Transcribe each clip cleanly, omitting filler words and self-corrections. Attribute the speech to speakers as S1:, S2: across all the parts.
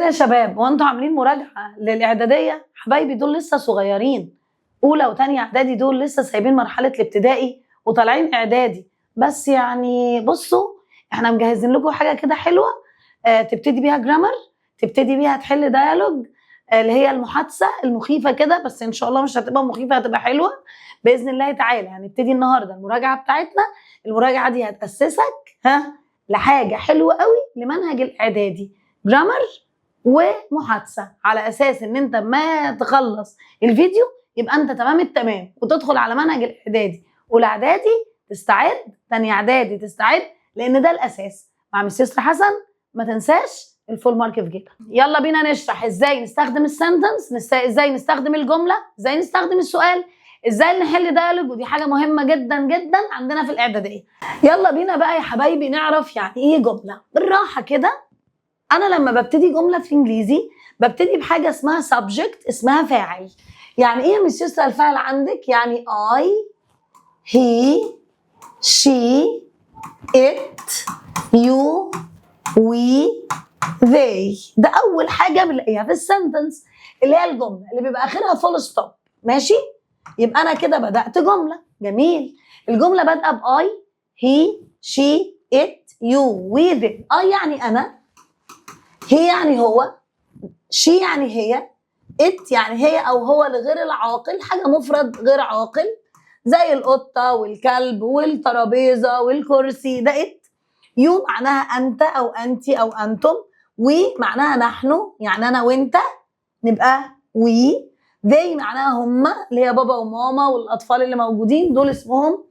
S1: يا شباب، وانتوا عاملين مراجعه للاعداديه؟ حبايبي دول لسه صغيرين، اولى وثانيه اعدادي، دول لسه سايبين مرحله الابتدائي وطالعين اعدادي. بس يعني بصوا، احنا مجهزين لكم حاجه كده حلوه، تبتدي بيها جرامر، تبتدي بيها تحل ديالوج، اللي هي المحادثه المخيفه كده، بس ان شاء الله مش هتبقى مخيفه، هتبقى حلوه باذن الله تعالى. هنبتدي النهارده المراجعه بتاعتنا. المراجعه دي هتاسسك لحاجه حلوه قوي لمنهج الاعدادي، جرامر ومحادثه، على اساس ان انت ما تخلص الفيديو يبقى انت تمام التمام وتدخل على منهج الاعدادي. اولى اعدادي تستعد، ثانيه اعدادي تستعد، لان ده الاساس. مع مس يسرا حسن، ما تنساش الفول مارك في جيبك. يلا بينا نشرح ازاي نستخدم السنتنس، ازاي نستخدم الجمله، ازاي نستخدم السؤال، ازاي نحل ديالوج، ودي حاجه مهمه جدا جدا عندنا في الاعداديه. يلا بينا بقى يا حبايبي نعرف يعني ايه جمله بالراحه كده. انا لما ببتدي جمله في انجليزي ببتدي بحاجه اسمها subject، اسمها فاعل. يعني ايه يا مس يسرا الفاعل عندك؟ يعني I, he, she, it, you, we, they. ده اول حاجه بنلاقيها في السنتنس، اللي هي الجمله اللي بيبقى اخرها فول ستوب. ماشي؟ يبقى انا كده بدات جمله. جميل. الجمله بادئه ب I, he, she, it, you, we, they. I يعني انا، هي يعني هو، شي يعني هي، ات يعني هي او هو لغير العاقل، حاجه مفرد غير عاقل زي القطه والكلب والترابيزه والكرسي، ده ات. يو معناها انت او انتي او انتم. وي معناها نحن، يعني انا وانت نبقى وي. they معناها هما، اللي هي بابا وماما والاطفال اللي موجودين، دول اسمهم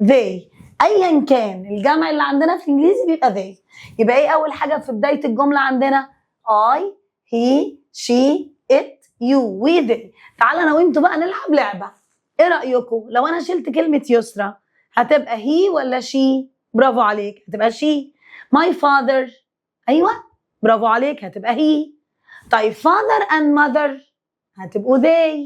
S1: they. ايا كان الجمع اللي عندنا في الانجليزي بيبقى they. يبقى ايه اول حاجه في بدايه الجمله عندنا؟ I, he, she, it, you, we, they. تعال انا وانتوا بقى نلعب لعبه. ايه رايكم لو انا شلت كلمه يسرا؟ هتبقى he ولا she؟ برافو عليك، هتبقى she. my father، ايوه برافو عليك، هتبقى he. طيب father and mother هتبقوا they.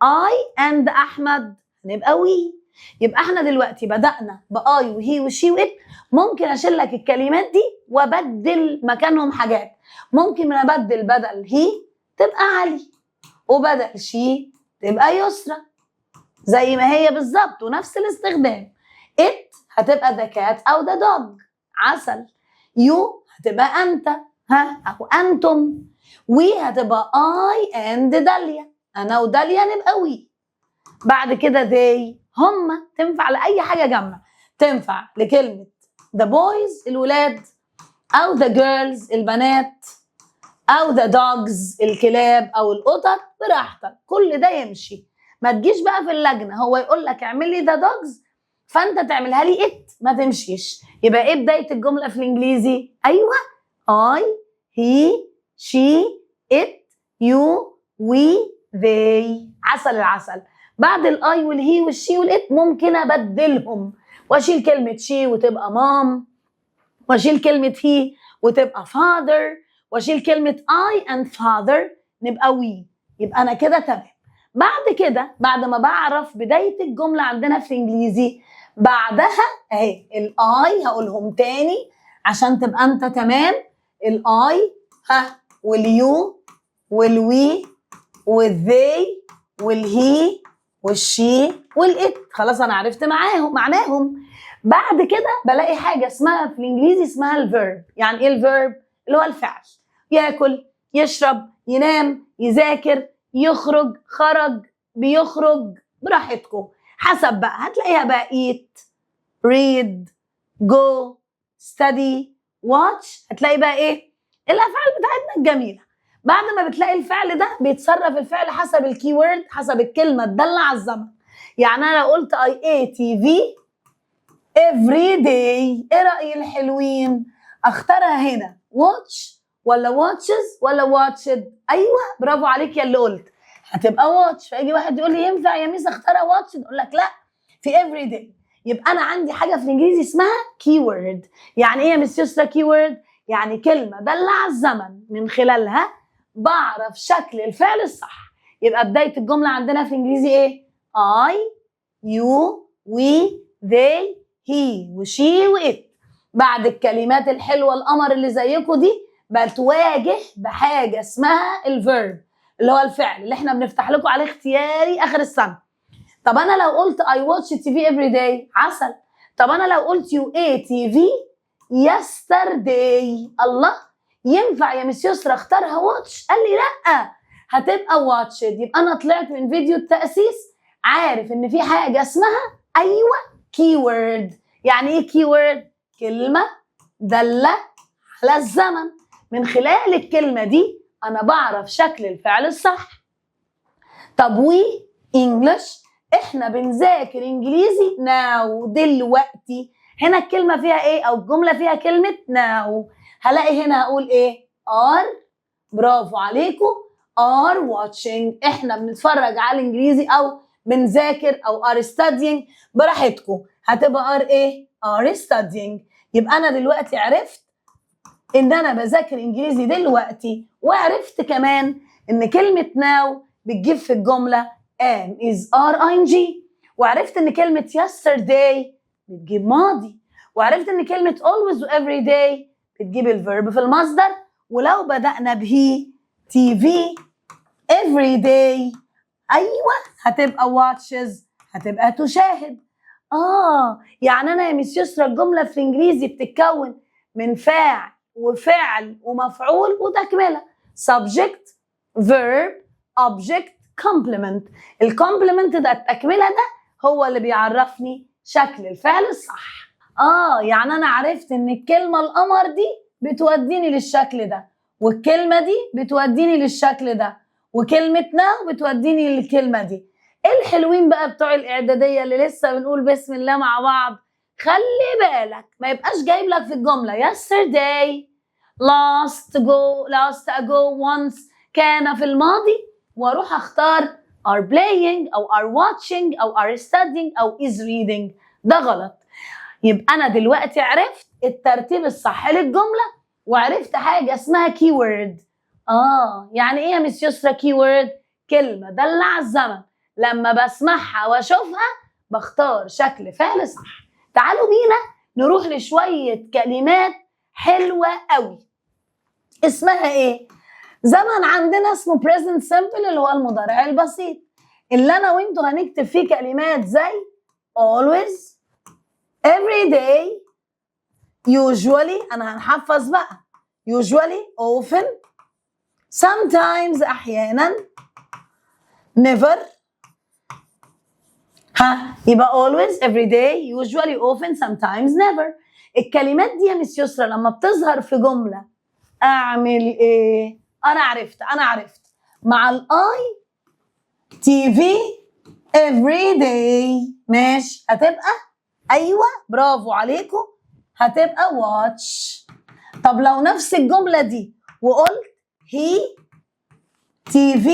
S1: I and احمد هنبقى we. يبقى احنا دلوقتي بدأنا بآي وهي وشي وإت. ممكن أشيل لك الكلمات دي وأبدل مكانهم حاجات. ممكن أبدل بدل هي تبقى علي، وبدل شي تبقى يسرا، زي ما هي بالظبط ونفس الاستخدام. إت هتبقى ذا كات أو ذا دوج، عسل. يو هتبقى أنت أو أنتم. وي هتبقى I and داليا، أنا وداليا نبقى وي. بعد كده they هم، تنفع لأي حاجة جمع. تنفع لكلمة the boys الولاد، أو the girls البنات، أو the dogs الكلاب أو القطط، براحتك، كل ده يمشي. ما تجيش بقى في اللجنة هو يقول لك اعمل لي the dogs فأنت تعملها لي it، ما تمشيش. يبقى إيه بداية الجملة في الإنجليزي؟ أيوة I, he, she, it, you, we, they. عسل العسل. بعد الاي والهي والشي والات ممكن ابدلهم واشيل كلمه شي وتبقى مام، واشيل كلمه هي وتبقى father، واشيل كلمه I and father نبقى we. يبقى انا كده تمام. بعد كده، بعد ما بعرف بدايه الجمله عندنا في الانجليزي، بعدها اهي الاي هقولهم تاني عشان تبقى انت تمام. الاي واليو والوي والذي والهي والشي والإت، خلاص انا عرفت معناهم. بعد كده بلاقي حاجه اسمها في الانجليزي اسمها الفيرب. يعني ايه الفيرب؟ اللي هو الفعل. ياكل، يشرب، ينام، يذاكر، يخرج، خرج، بيخرج، براحتكم حسب بقى. هتلاقيها بقى eat, read, go, study, watch. هتلاقي بقى ايه الافعال بتاعتنا الجميله. بعد ما بتلاقي الفعل ده بيتصرف الفعل حسب الكي وورد، حسب الكلمه تدل على الزمن. يعني انا لو قلت I ate TV every day، ايه رأي الحلوين؟ اختارها هنا watch ولا watches ولا watched؟ ايوه برافو عليك يا اللي قلت، هتبقى watch. فيجي واحد يقول لي ينفع يا ميس اختارها watched؟ اقول لك لا، في every day. يبقى انا عندي حاجه في الانجليزي اسمها كي وورد. يعني ايه يا مس يسرا كي وورد؟ يعني كلمه دل على الزمن من خلالها بعرف شكل الفعل الصح. يبقى بداية الجملة عندنا في الإنجليزي إيه؟ I, you, we, they, he وشي وإت. بعد الكلمات الحلوة القمر اللي زيكم دي بتواجه بحاجه اسمها الفيرب اللي هو الفعل اللي احنا بنفتح لكم عليه اختياري اخر السنه. طب انا لو قلت I watch TV every day عسل. طب انا لو قلت you ate TV yesterday، الله، ينفع يا مس يسرا اختارها واتش؟ قال لي لا، هتبقى watched. يبقى انا طلعت من فيديو التأسيس عارف ان في حاجه اسمها ايوه keyword. يعني ايه keyword؟ كلمه داله على الزمن. من خلال الكلمه دي انا بعرف شكل الفعل الصح. طب وي انجلش، احنا بنذاكر انجليزي now دلوقتي. هنا الكلمه فيها ايه او الجمله فيها كلمه now، هلاقي هنا هقول ايه؟ are. برافو عليكم، are watching. احنا بنتفرج على الانجليزي او بنذاكر او are studying، براحتكم. هتبقى are ايه؟ are studying. يبقى انا دلوقتي عرفت ان انا بذاكر انجليزي دلوقتي، وعرفت كمان ان كلمه now بتجيب في الجمله am is are ing، وعرفت ان كلمه yesterday بتجيب ماضي، وعرفت ان كلمه always و every day بتجيب الفيرب في المصدر. ولو بدأنا به TV every day ايوه هتبقى watches، هتبقى تشاهد. يعني انا يا مس يسرا الجمله في الانجليزي بتتكون من فاعل وفعل ومفعول وتكمله، subject verb object complement. الكومبلمنت ده التكمله ده هو اللي بيعرفني شكل الفعل الصح. يعني انا عرفت ان الكلمه القمر دي بتوديني للشكل ده، والكلمه دي بتوديني للشكل ده، وكلمه ناو بتوديني للكلمه دي. الحلوين بقى بتوع الاعداديه اللي لسه بنقول بسم الله مع بعض، خلي بالك ما يبقاش جايب لك في الجمله yesterday last ago once كان في الماضي، واروح اختار are playing او are watching او are studying او is reading. ده غلط. يبقى انا دلوقتي عرفت الترتيب الصح للجمله، وعرفت حاجه اسمها keyword. يعني ايه يا مس يسرا keyword؟ كلمه دالة على الزمن، لما بسمعها واشوفها بختار شكل فعل صح. تعالوا بينا نروح لشويه كلمات حلوه قوي. اسمها ايه؟ زمن عندنا اسمه present simple اللي هو المضارع البسيط، اللي انا وانتوا هنكتب فيه كلمات زي always every day usually، انا هنحفظ بقى usually often sometimes احيانا never. يبقى always every day usually often sometimes never. الكلمات دي يا مس يسرا لما بتظهر في جمله اعمل ايه؟ انا عرفت مع الاي TV every day ماشي، هتبقى ايوه برافو عليكم، هتبقى watch. طب لو نفس الجمله دي وقلت he TV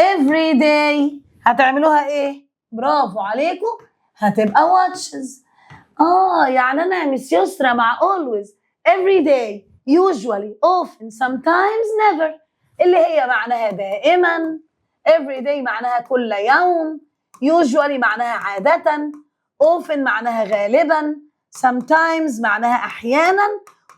S1: every day هتعملوها ايه؟ برافو عليكم، هتبقى watches. يعني انا يا مس يسرا مع always every day usually often sometimes never اللي هي معناها دائما، every day معناها كل يوم، usually معناها عادة، often معناها غالبا، sometimes معناها احيانا،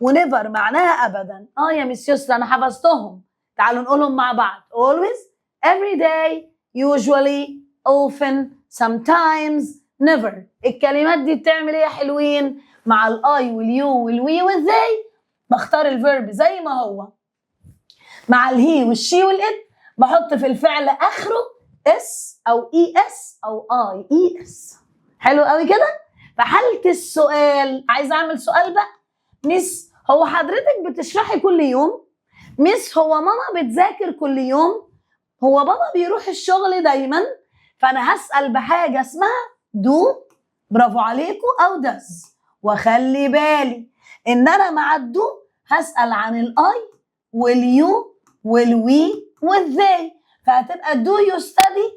S1: ونيفر معناها ابدا. يا مس يسرا انا حفظتهم، تعالوا نقولهم مع بعض. always every day usually often sometimes never. الكلمات دي بتعمل ايه يا حلوين؟ مع الاي واليو والوي والذي بختار الفيرب زي ما هو، مع الهي والشي والات بحط في الفعل اخره اس او اي اس او اي اي اس. حلو قوي كده. فحالة السؤال عايزه اعمل سؤال بقى. مس هو حضرتك بتشرحي كل يوم؟ مس هو ماما بتذاكر كل يوم؟ هو بابا بيروح الشغل دايما؟ فانا هسأل بحاجه اسمها دو، برافو عليكم، او does. وخلي بالي ان انا مع الدو هسأل عن الاي واليو والوي والذي، فهتبقى do you study،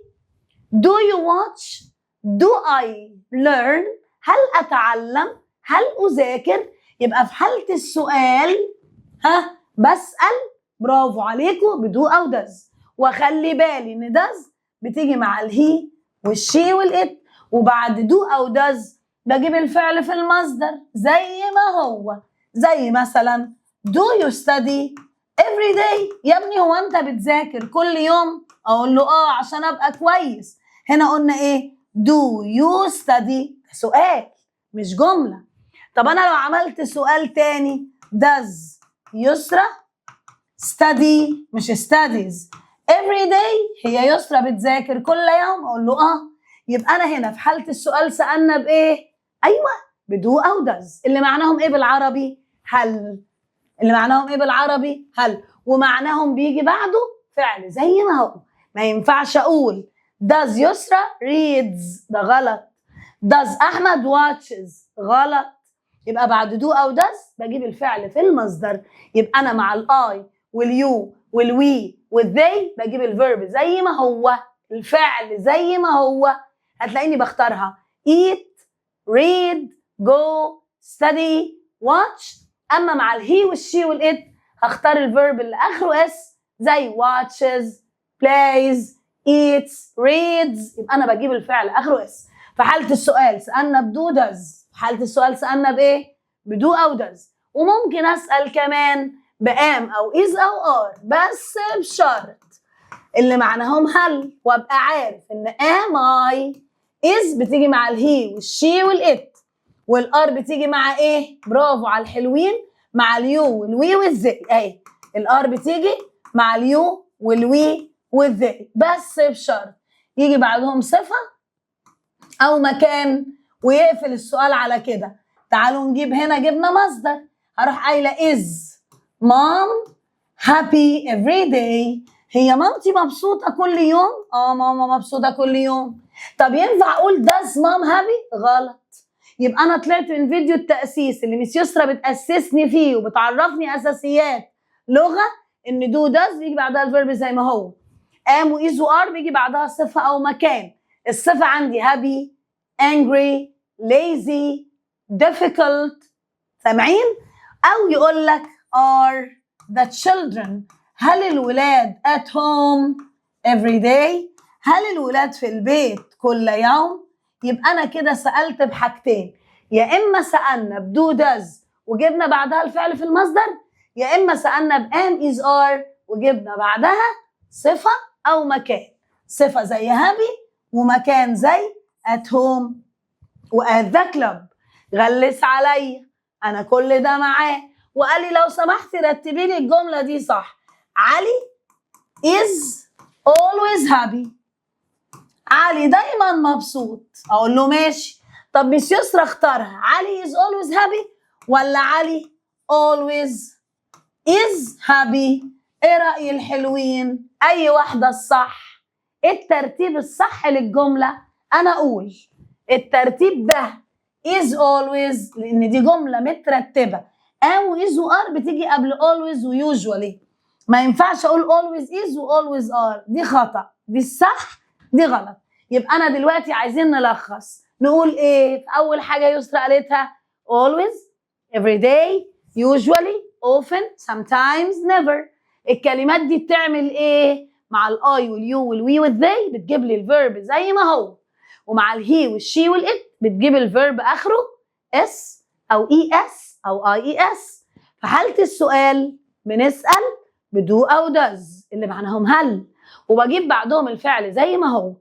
S1: do you watch، do I learn، هل اتعلم، هل اذاكر. يبقى في حالة السؤال بسأل برافو عليكم بدو او does. وخلي بالي ان does بتيجي مع الهي والشي والات، وبعد دو او does بجيب الفعل في المصدر زي ما هو، زي مثلا do you study every day؟ يا ابني هو انت بتذاكر كل يوم؟ اقول له عشان ابقى كويس. هنا قلنا ايه؟ do you study؟ سؤال مش جملة. طب انا لو عملت سؤال تاني، does يسرى study مش studies every day؟ هي يسرى بتذاكر كل يوم؟ اقول له يبقى انا هنا في حالة السؤال سألنا بايه؟ ايوه بدو او does اللي معناهم ايه بالعربي؟ هل. اللي معناهم ايه بالعربي؟ هل. ومعناهم بيجي بعده فعل زي ما هو. ما ينفعش اقول does يسرى reads، ده غلط. does احمد watches، غلط. يبقى بعد do او does بجيب الفعل في المصدر. يبقى انا مع الاي واليو والوي والذي بجيب الفيرب زي ما هو، الفعل زي ما هو. هتلاقيني بختارها eat read go study watch. اما مع الهي والشي والات هختار الفيرب اللي اخره اس زي watches plays eats reads. يبقى انا بجيب الفعل اخره اس. في حاله السؤال سالنا بدو does، في حاله السؤال سالنا بايه؟ بدو او does. وممكن اسال كمان بام او is او are، بس بشرط اللي معناهم هل، وابقى عارف ان am I is بتيجي مع الهي والشي والات، والار بتيجي مع ايه؟ برافو على الحلوين، مع اليو والوي والذي. اهي الار بتيجي مع اليو والوي والذي، بس بشرط يجي بعدهم صفه او مكان ويقفل السؤال على كده. تعالوا نجيب هنا، جبنا مصدر، هروح قايله is mom happy every day؟ هي مامتي مبسوطه كل يوم؟ ماما مبسوطه كل يوم. طب ينفع اقول does mom happy؟ غلط. يبقى انا طلعت من فيديو التاسيس اللي ميس يسرى بتاسسني فيه وبتعرفني اساسيات لغه ان دو does بيجي بعدها الفيرب زي ما هو، ام وايز وار بيجي بعدها صفه او مكان. الصفه عندي happy angry lazy difficult، سامعين؟ او يقول لك are the children، هل الولاد at home every day؟ هل الولاد في البيت كل يوم؟ يبقى انا كده سالت بحاجتين، يا اما سالنا بدو does وجبنا بعدها الفعل في المصدر، يا اما سالنا بام is are وجبنا بعدها صفه او مكان. صفه زي happy ومكان زي at home وat the club. غلس عليا، انا كل ده معاه وقال لي لو سمحتي رتبي لي الجمله دي صح. علي is always happy، علي دايما مبسوط. اقول له ماشي. طب مش يسرى اختارها، علي is always happy ولا علي always is happy؟ ايه رأي الحلوين؟ اي واحدة الصح؟ الترتيب الصح للجملة انا اقول الترتيب ده is always، لان دي جملة مترتبة. او is و are بتيجي قبل always و usually. ما ينفعش اقول always is و always are، دي خطأ، دي الصح دي غلط. يبقى انا دلوقتي عايزين نلخص، نقول ايه؟ في اول حاجه يسرى قالتها always every day usually often sometimes never. الكلمات دي بتعمل ايه؟ مع الاي واليو والوي والذي بتجيب لي الفيرب زي ما هو، ومع الهي والشي والات بتجيب الفيرب اخره اس او اي اس او اي اي اس. في حاله السؤال بنسال بدو او does اللي معناهم هل، وبجيب بعدهم الفعل زي ما هو.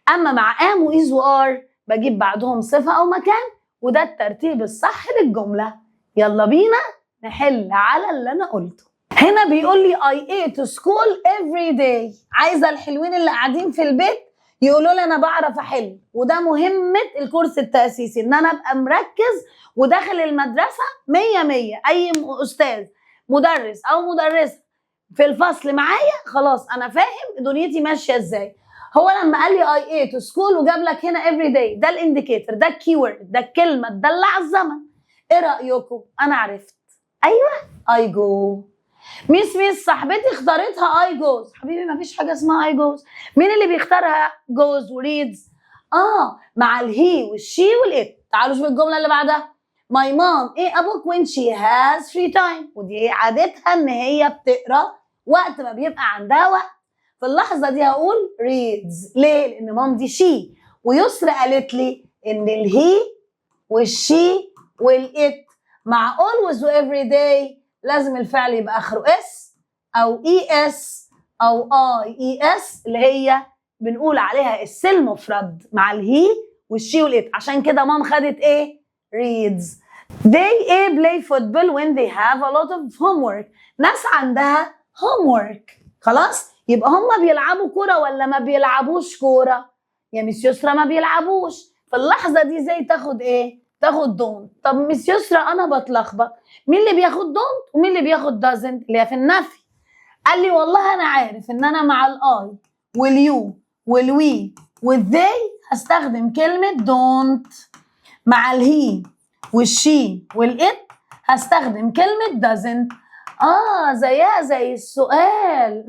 S1: اما مع ام وايز وار بجيب بعدهم صفه او مكان، وده الترتيب الصح للجمله. يلا بينا نحل على اللي انا قلته. هنا بيقول لي I ate to school every day. عايزه الحلوين اللي قاعدين في البيت يقولوا لي انا بعرف احل، وده مهمه الكورس التاسيسي، ان انا ابقى مركز وداخل المدرسه 100. اي استاذ مدرس او مدرسه في الفصل معايا خلاص انا فاهم دنيتي ماشيه ازاي. هو لما قال لي I ate to school وجاب لك هنا every day، ده الانديكيتور، ده الكيورد، ده الكلمه تدل على الزمن. ايه رايكم؟ انا عرفت. ايوه I go. ميس صاحبتي اختارتها I goes. حبيبي ما فيش حاجه اسمها I goes. مين اللي بيختارها goes وريدز؟ مع الهي والشي والات. تعالوا شوفوا الجمله اللي بعدها. My mom a book when she has free time. ودي عادتها ان هي بتقرا وقت ما بيبقى عندها وقت. في اللحظه دي هقول reads. ليه؟ لان مام دي شي، ويسرى قالت لي ان الهي والشي والات مع always و every day لازم الفعل يبقى اخره اس او اي اس او اي اس، اللي هي بنقول عليها الس المفرد مع الهي والشي والات. عشان كده مام خدت ايه؟ reads. They play football when they have a lot of homework. ناس عندها homework. خلاص؟ يبقى هم بيلعبوا كورة ولا ما بيلعبوش كورة؟ يا مس يسرا ما بيلعبوش. في اللحظة دي زي تاخد ايه؟ تاخد don't. طب مس يسرا انا بتلخبط، مين اللي بياخد don't ومين اللي بياخد doesn't؟ اللي هي في النفي. قال لي والله انا عارف ان انا مع الاي واليو والوي والذي هستخدم كلمة don't، مع الهي والشي والإت هستخدم كلمة doesn't. زيها زي السؤال.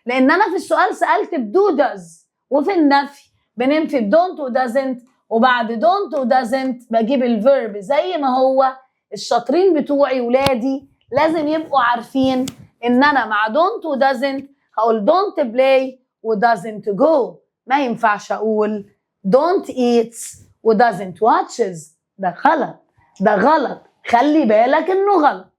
S1: لأن أنا في السؤال سألت بدو does، وفي النفي بننفي بدونت ودازنت، وبعد دونت ودازنت بجيب الفيرب زي ما هو. الشاطرين بتوعي ولادي لازم يبقوا عارفين إن أنا مع دونت ودازنت هقول don't play ودازنت go. ما ينفعش أقول don't eats ودازنت watches. ده غلط، ده غلط، خلي بالك إنه غلط.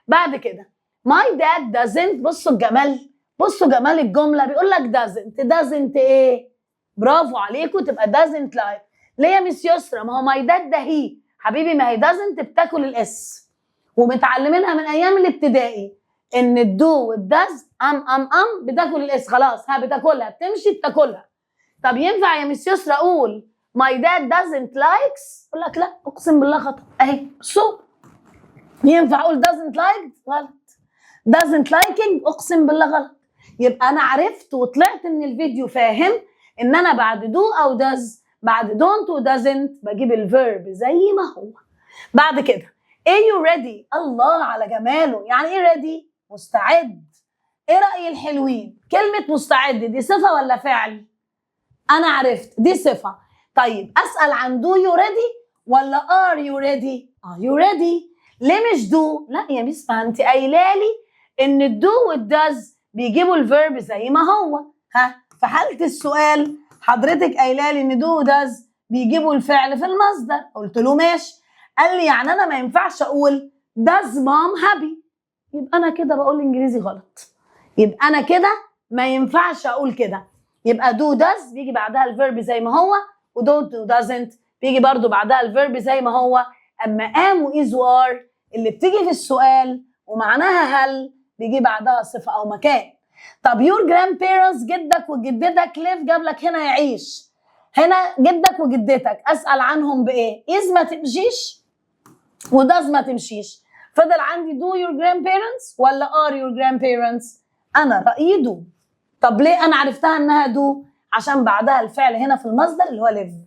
S1: بعد كده my dad doesn't. بصوا الجمال، بصوا جمال الجملة. بيقول لك doesn't ايه؟ برافو عليكم، تبقى doesn't like. ليه يا مس يسرا؟ ما هو my dad ده هي حبيبي، ما هي doesn't بتاكل الاس، ومتعلمينها من ايام الابتدائي ان الدو والداز بتاكل الاس. خلاص ها بتاكلها، بتمشي بتاكلها. طب ينفع يا مس يسرا اقول my dad doesn't likes؟ اقول لك لا، اقسم بالله خطأ. اهي بصوا، ينفع اقول doesn't like؟ غلط. doesn't liking اقسم بالله غلط. يبقى انا عرفت وطلعت من الفيديو فاهم ان انا بعد دو او does، بعد don't و doesn't بجيب الفيرب زي ما هو. بعد كده are you ready؟ الله على جماله. يعني ايه ready؟ مستعد. ايه رأي الحلوين؟ كلمة مستعد دي صفة ولا فعل؟ انا عرفت دي صفة. طيب اسأل عن do you ready ولا are you ready؟ are you ready؟ ليه مش do؟ لا يا ميس، ما انت قايله لي ان الدو والداز بيجيبوا الفيرب زي ما هو. ها في حالة السؤال حضرتك قايله لي ان دو وداز بيجيبوا الفعل في المصدر. قلت له ماشي. قال لي يعني انا ما ينفعش اقول does mom happy؟ يبقى انا كده بقول انجليزي غلط. يبقى انا كده ما ينفعش اقول كده. يبقى دو داز بيجي بعدها الفيرب زي ما هو، ودونت ودازنت بيجي برضو بعدها الفيرب زي ما هو. اما ام وايز وار اللي بتيجي في السؤال ومعناها هل بيجي بعدها صفة أو مكان. طب your grandparents جدك وجدتك live جاب لك هنا يعيش، هنا جدك وجدتك أسأل عنهم بإيه؟ is ما تمشيش وdoes ما تمشيش. فضل عندي do your grandparents ولا are your grandparents؟ أنا رأيي do. طب ليه أنا عرفتها إنها do؟ عشان بعدها الفعل هنا في المصدر اللي هو live.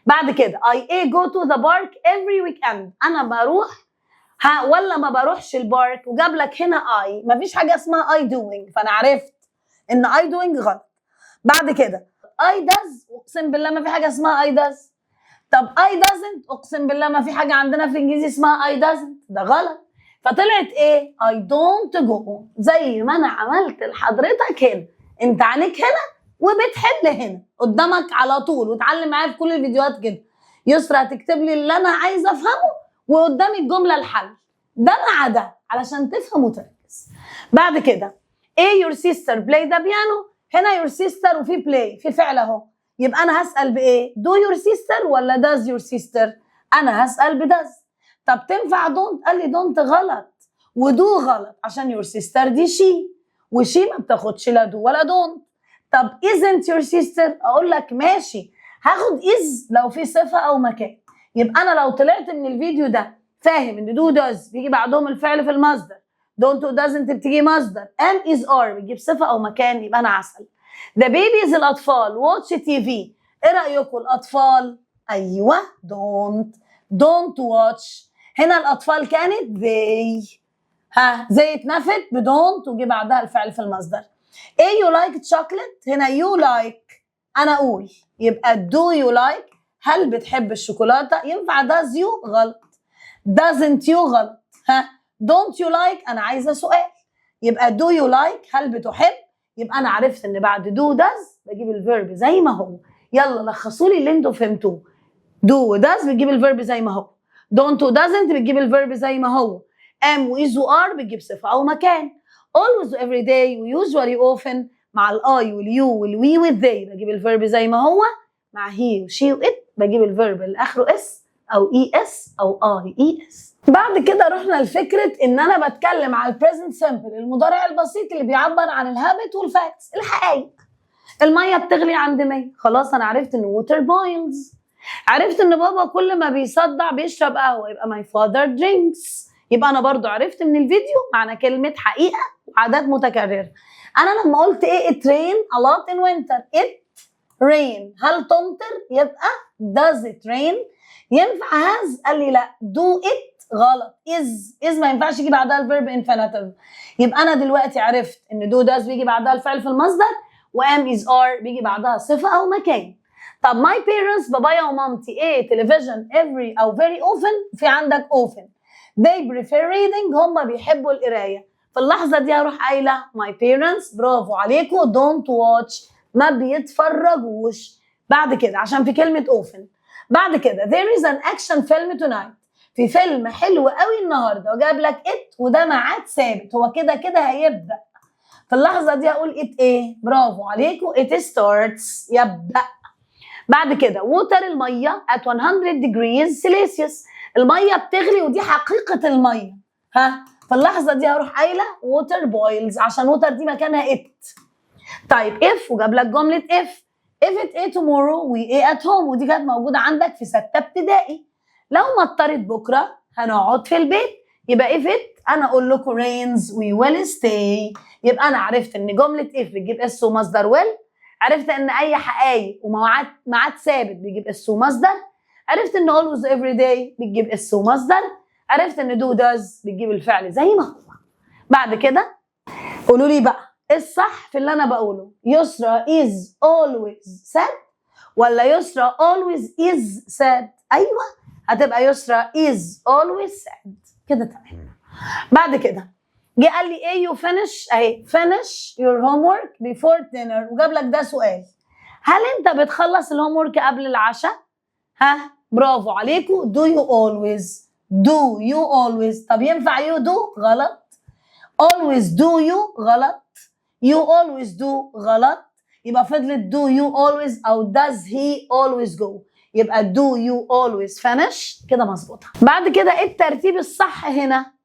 S1: بعد كده I go to the park every weekend. أنا بروح ولا ما بروحش البارك، وجاب لك هنا اي، مفيش حاجه اسمها اي دوينج، فانا عرفت ان اي دوينج غلط. بعد كده اي داز، اقسم بالله ما في حاجه اسمها اي داز. طب اي دازنت، اقسم بالله ما في حاجه عندنا في الانجليزي اسمها اي دازنت، ده غلط. فطلعت ايه؟ اي دونت جو، زي ما انا عملت لحضرتك هنا. انت عينيك هنا وبتحل هنا قدامك على طول، وتعلم معايا في كل الفيديوهات كده. يسرا هتكتب لي اللي انا عايزه افهمه وقدامي الجمله الحل ده مع ده علشان تفهم وتركز. بعد كده ايه your sister play the piano؟ هنا your sister وفي play في فعل اهو. يبقى انا هسأل بايه؟ do your sister ولا does your sister؟ انا هسأل بداز. طب تنفع don't؟ قال لي don't غلط ودو غلط عشان your sister دي she، وشي ما بتاخدش لا do ولا don't. طب isn't your sister؟ اقول لك ماشي، هاخد is لو في صفه او مكان. يبقى انا لو طلعت من الفيديو ده فاهم ان دو does بيجي بعدهم الفعل في المصدر، don't و doesn't بتيجي مصدر، am is are بتجيب صفه او مكان، يبقى انا عسل. the babies الاطفال watch TV. ايه رايكم الاطفال؟ ايوه don't watch. هنا الاطفال كانت they، زي اتنفت بدونت وجي بعدها الفعل في المصدر. ايه you like chocolate؟ هنا you like انا اقول، يبقى do you like هل بتحب الشوكولاته؟ ينفع does you؟ غلط. doesn't you؟ غلط. don't you like انا عايزه سؤال، يبقى do you like هل بتحب؟ يبقى انا عرفت ان بعد do does بجيب الفيرب زي ما هو. يلا لخصوا لي اللي انتوا فهمتوه. do و does بتجيب الفيرب زي ما هو، don't و doesn't بتجيب الفيرب زي ما هو، am وis وare بتجيب صفة أو مكان. always و every day و usually often مع الI واليو والوي والthey بجيب الفيرب زي ما هو. مع he وشي وit بجيب الفيرب اللي آخره اس أو es أو IES. بعد كده رحنا لفكرة إن أنا بتكلم على البريزنت سمبل المضارع البسيط اللي بيعبر عن الهابت والفاكتس الحقائق. المية بتغلي عند 100، خلاص أنا عرفت إن water boils. عرفت إن بابا كل ما بيصدع بيشرب قهوة، يبقى my father drinks. يبقى أنا برضو عرفت من الفيديو معنى كلمة حقيقة وعادات متكررة. أنا لما قلت إيه it rain a lot in winter it rain، هل تمطر؟ يبقى does it rain. ينفع has؟ قال لي لا. do it غلط. is ما ينفعش يجي بعدها الفيرب infinitive. يبقى أنا دلوقتي عرفت إن do does بيجي بعدها الفعل في المصدر، و am is are بيجي بعدها صفة أو مكان. طب my parents بابايا ومامتي ايه television every أو very often، في عندك often. they prefer reading هم بيحبوا القراية. في اللحظة دي هروح قايلة my parents برافو عليكم don't watch ما بيتفرجوش. بعد كده عشان في كلمة often. بعد كده there is an action film tonight، في فيلم حلو قوي النهارده وجاب لك it وده ميعاد ثابت، هو كده كده هيبدأ. في اللحظة دي هقول it ايه؟ برافو عليكم it starts يبدأ. بعد كده water المية at 100 degrees Celsius، المية بتغلي ودي حقيقة المية. ها في اللحظة دي هروح قايلة water boils عشان water دي مكانها it. طيب if وجاب لك جملة if it a tomorrow we a at home ودي كانت موجودة عندك في 6 ابتدائي. لو مطرت بكرة هنقعد في البيت، يبقى if it أنا أقول لكم rains we will stay. يبقى أنا عرفت إن جملة if بتجيب اس ومصدر will. عرفت إن أي حقائق وميعاد ثابت بيجيب اس ومصدر. عرفت إن always every day بتجيب اس ومصدر. عرفت إن do does بتجيب الفعل زي ما هو. بعد كده قولوا لي بقى إيه الصح في اللي أنا بقوله؟ يسرا is always sad ولا يسرا always is sad؟ أيوه هتبقى يسرا is always sad كده تمام. بعد كده جه قال لي ايه you finish اهي finish your homework before dinner وجاب لك ده سؤال. هل انت بتخلص الهوم ورك قبل العشاء؟ ها برافو عليكم do you always. طب ينفع you do؟ غلط. always do you غلط. you always do غلط. يبقى فضلت do you always أو does he always go. يبقى do you always finish كده مظبوطة. بعد كده ايه الترتيب الصح هنا؟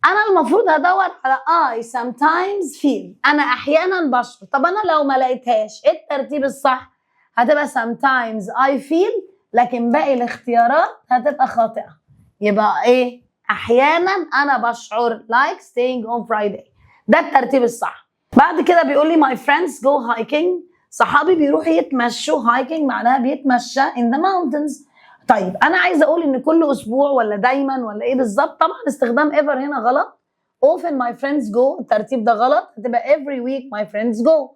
S1: أنا المفروض هدور على I sometimes feel أنا أحيانا بشعر. طب أنا لو ما لقيتهاش ايه الترتيب الصح؟ هتبقى sometimes I feel لكن باقي الاختيارات هتبقى خاطئة. يبقى ايه؟ أحيانا أنا بشعر like staying on Friday. ده الترتيب الصح. بعد كده بيقول لي my friends go hiking صحابي بيروحوا يتمشوا. hiking معناها بيتمشى in the mountains. طيب انا عايزه اقول ان كل اسبوع ولا دايما ولا ايه بالظبط؟ طبعا استخدام ever هنا غلط. often my friends go الترتيب ده غلط. هتبقى every week my friends go.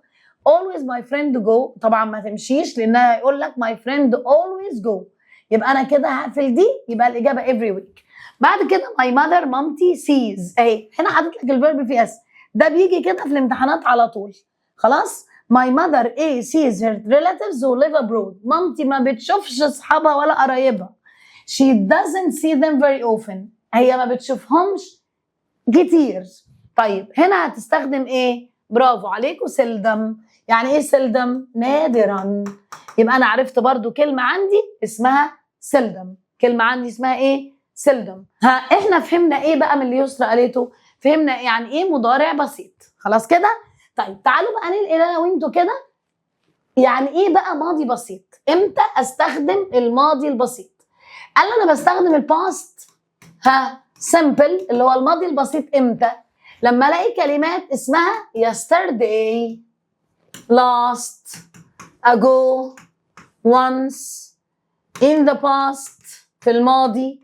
S1: always my friend go طبعا ما تمشيش لانها هيقول لك my friend always go. يبقى انا كده هقفل دي يبقى الاجابه every week. بعد كده my mother مامتي sees اهي هنا حاطط لك الفيرب في اس. ده بيجي كده في الامتحانات على طول. خلاص my mother A sees her relatives who live abroad. مامتي ما بتشوفش اصحابها ولا قرايبها. she doesn't see them very often. هي ما بتشوفهمش كتير. طيب هنا هتستخدم ايه؟ برافو عليكم seldom. يعني ايه seldom؟ نادرا. يبقى انا عرفت برضو كلمة عندي اسمها seldom. كلمة عندي اسمها ايه؟ seldom. ها احنا فهمنا ايه بقى من اللي يسرا قالته؟ فهمنا يعني ايه مضارع بسيط. خلاص كده؟ طيب تعالوا بقى ننقل انا وانتوا كده يعني ايه بقى ماضي بسيط. امتى استخدم الماضي البسيط؟ قال انا بستخدم الباست simple اللي هو الماضي البسيط امتى؟ لما الاقي كلمات اسمها yesterday last ago once in the past في الماضي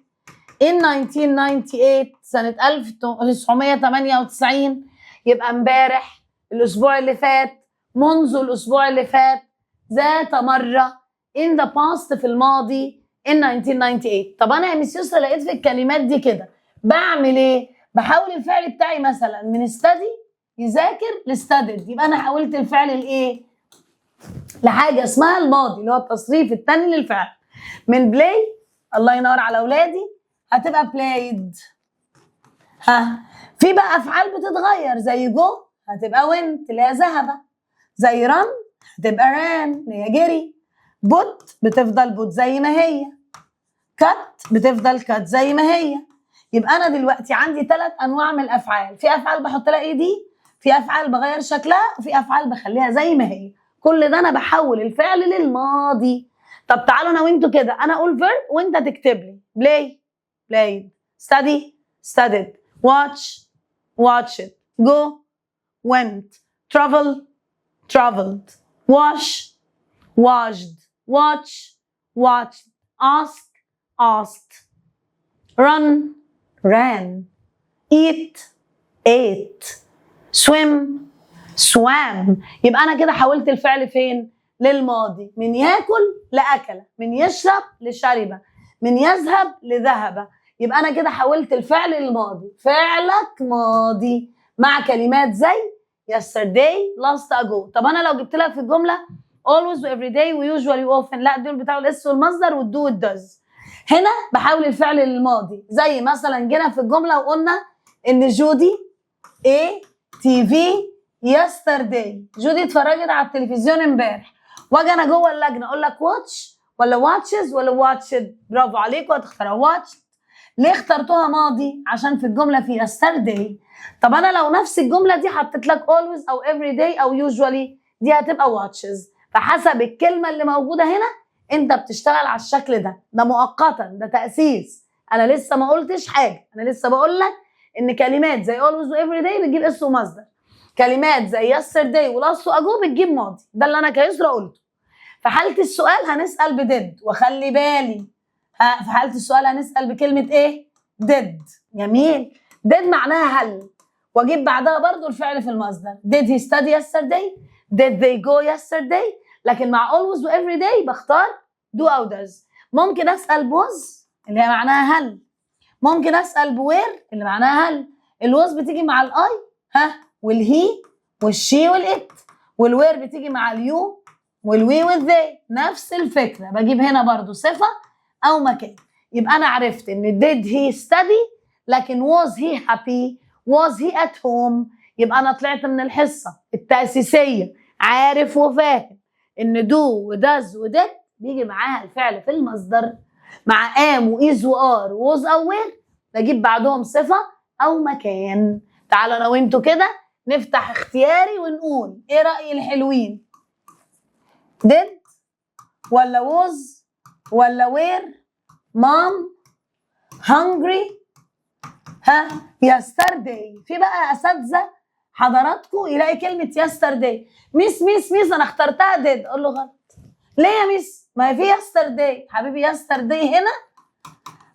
S1: in 1998 سنة 1998 يبقى امبارح الأسبوع اللي فات منذ الأسبوع اللي فات ذات مرة in the past في الماضي in 1998. طب أنا يا مس يسرا لقيت في الكلمات دي كده بعمل إيه؟ بحول الفعل بتاعي مثلا من study يذاكر لstudied. يبقى أنا حولت الفعل لإيه؟ لحاجة اسمها الماضي اللي هو التصريف التاني للفعل. من play الله ينور على أولادي هتبقى played. في بقى افعال بتتغير زي جو هتبقى went اللي هي ذهب، زي run هتبقى ran اللي هي جري، put بتفضل put زي ما هي، cut بتفضل cut زي ما هي. يبقى انا دلوقتي عندي 3 انواع من الافعال، في افعال بحط لها ايه دي، في افعال بغير شكلها، وفي افعال بخليها زي ما هي. كل ده انا بحول الفعل للماضي. طب تعالوا انا وانتوا كده، انا اقول verb وانت تكتب لي play played، study studied، watch watched، go went، travel traveled، wash washed، watch watched، ask asked، run ran، eat ate، swim swam. يبقى انا كده حولت الفعل فين؟ للماضي، من ياكل لاكل، من يشرب لشرب، من يذهب لذهب. يبقى انا كده حولت الفعل للماضي. فعلك ماضي مع كلمات زي yesterday last ago. طب انا لو جبت لك في الجمله always و everyday و usually و often، لا دول بتاعوا الاس والمصدر والدو والدز. هنا بحول الفعل للماضي، زي مثلا جينا في الجمله وقلنا ان جودي ايه تي في yesterday، جودي اتفرجت على التلفزيون امبارح، واجي انا جوه اللجنه اقول لك واتش ولا واتشز ولا واتشد، برافو عليكم هتختاروا واتش. ليه اخترتوها ماضي؟ عشان في الجمله في yesterday. طب انا لو نفس الجمله دي حطيت لك always او everyday او usually، دي هتبقى watches. فحسب الكلمه اللي موجوده هنا انت بتشتغل على الشكل ده. ده مؤقتا، ده تاسيس، انا لسه ما قلتش حاجه، انا لسه بقول لك ان كلمات زي always و everyday بتجيب اس ومصدر، كلمات زي yesterday و last ago بتجيب ماضي. ده اللي انا كيسرى قلته. في حاله السؤال هنسال بديد، وخلي بالي في حاله السؤال هنسال بكلمه ايه؟ ديد. جميل. ديد معناها هل، واجيب بعدها برضو الفعل في المصدر. did he study yesterday؟ did they go yesterday؟ لكن مع always و everyday بختار do او does. ممكن اسال was اللي هي معناها هل، ممكن اسال بوير اللي معناها هل. الوز بتيجي مع الاي والهي والشي والات، والوير بتيجي مع اليو والوي والذي. نفس الفكره، بجيب هنا برضو صفه او مكان. يبقى انا عرفت ان did he study، لكن was he happy، was he at home. يبقى انا طلعت من الحصه التاسيسيه عارف وفاهم ان do وداز وديد بيجي معاها الفعل في المصدر، مع am وايز وار ووز او وير بجيب بعدهم صفه او مكان. تعالوا انا وانتوا كده نفتح اختياري ونقول ايه راي الحلوين؟ did ولا was ولا were؟ mom hungry yesterday. في بقى اساتذه حضراتكم يلاقي كلمه yesterday، ميس انا اخترتها did، اقول له غلط. ليه يا ميس؟ ما هي في yesterday حبيبي. yesterday هنا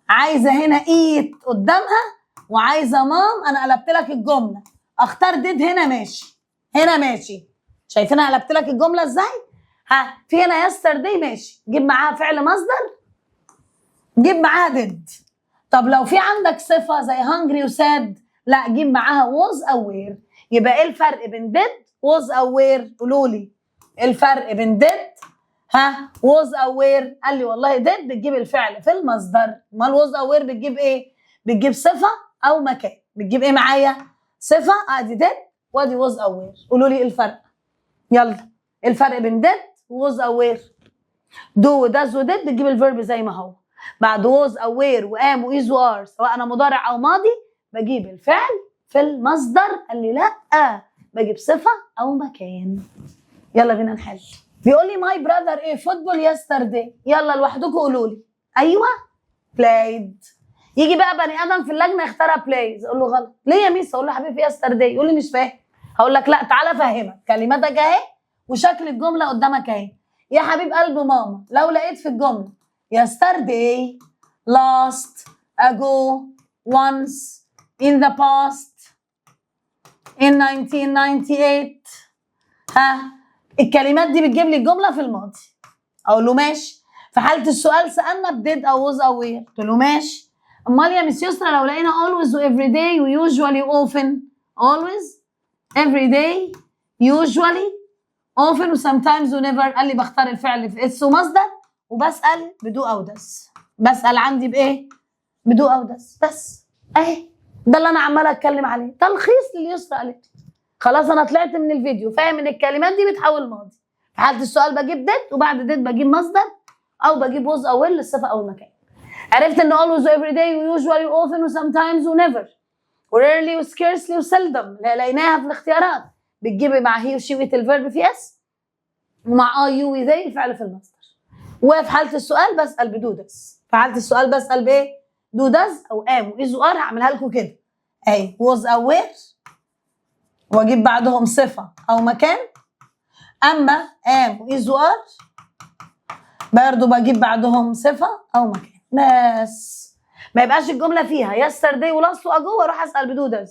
S1: عايزه هنا eat قدامها، وعايزه مام. انا قلبت لك الجمله، اختار did هنا ماشي، هنا ماشي. شايفين انا قلبت لك الجمله ازاي؟ في هنا yesterday ماشي، جيب معاها فعل مصدر، جيب معاها did. طب لو في عندك صفه زي hungry وساد، لا جيب معاها was او were. يبقى ايه الفرق بين did was او were؟ قولوا لي الفرق بين did was او were. قال لي والله did بتجيب الفعل في المصدر، امال was او were بتجيب ايه؟ بتجيب صفه او مكان. بتجيب ايه معايا؟ صفه، ادي did وادي was او were. قولوا لي ايه الفرق؟ يلا الفرق بين did was او were. do وداز ودid بتجيب الفيرب زي ما هو، بعد was او were وام وايز وار سواء انا مضارع او ماضي بجيب الفعل في المصدر. قال لي لا، بجيب صفه او مكان. يلا بينا نحل. بيقول لي ماي براذر ايه فوتبول يسترداي. يلا لوحدكم قولوا لي. ايوه بلايد. يجي بقى بني ادم في اللجنه يختارها بلايز، اقول له غلط. ليه يا ميس؟ اقول له حبيبي يسترداي. يقول لي مش فاهم. هقول لك لا تعالى افهمك، كلماتك اهي وشكل الجمله قدامك اهي. يا حبيب قلب ماما، لو لقيت في الجمله yesterday last ago once in the past in 1998 الكلمات دي بتجيب لي الجمله في الماضي، اقول له ماشي. في حاله السؤال سالنا بديد او was او were، قلت له ماشي. امال يا مس يسرا لو لقينا always و everyday و usually و often؟ always everyday usually often و sometimes و never. قال لي بختار الفعل في اس ومصدر وبسال بدو او دس. بسال عندي بايه؟ بدو او دس بس اهي. ده اللي انا عماله اتكلم عليه، تلخيص للي يسرى قالت لي. خلاص انا طلعت من الفيديو فاهم ان الكلمات دي بتحول ماضي. في حاله السؤال بجيب did، وبعد did بجيب مصدر او بجيب was او will للصفه او المكان. عرفت ان always و every day و usually و often و sometimes و never و rarely و scarcely و seldom لقيناها في الاختيارات. بتجيبي مع he و she ويت الفيرب في اس، ومع I you و they الفعل في المصدر. وفي حاله السؤال بسال بدو does. في حاله السؤال بسال بايه؟ do does او am و is و are. هعملها لكم كده اهي was او were، واجيب بعدهم صفه او مكان. اما am و is و are برضه بجيب بعدهم صفه او مكان بس. ما يبقاش الجمله فيها yesterday و last و ago واروح اسال بدو does.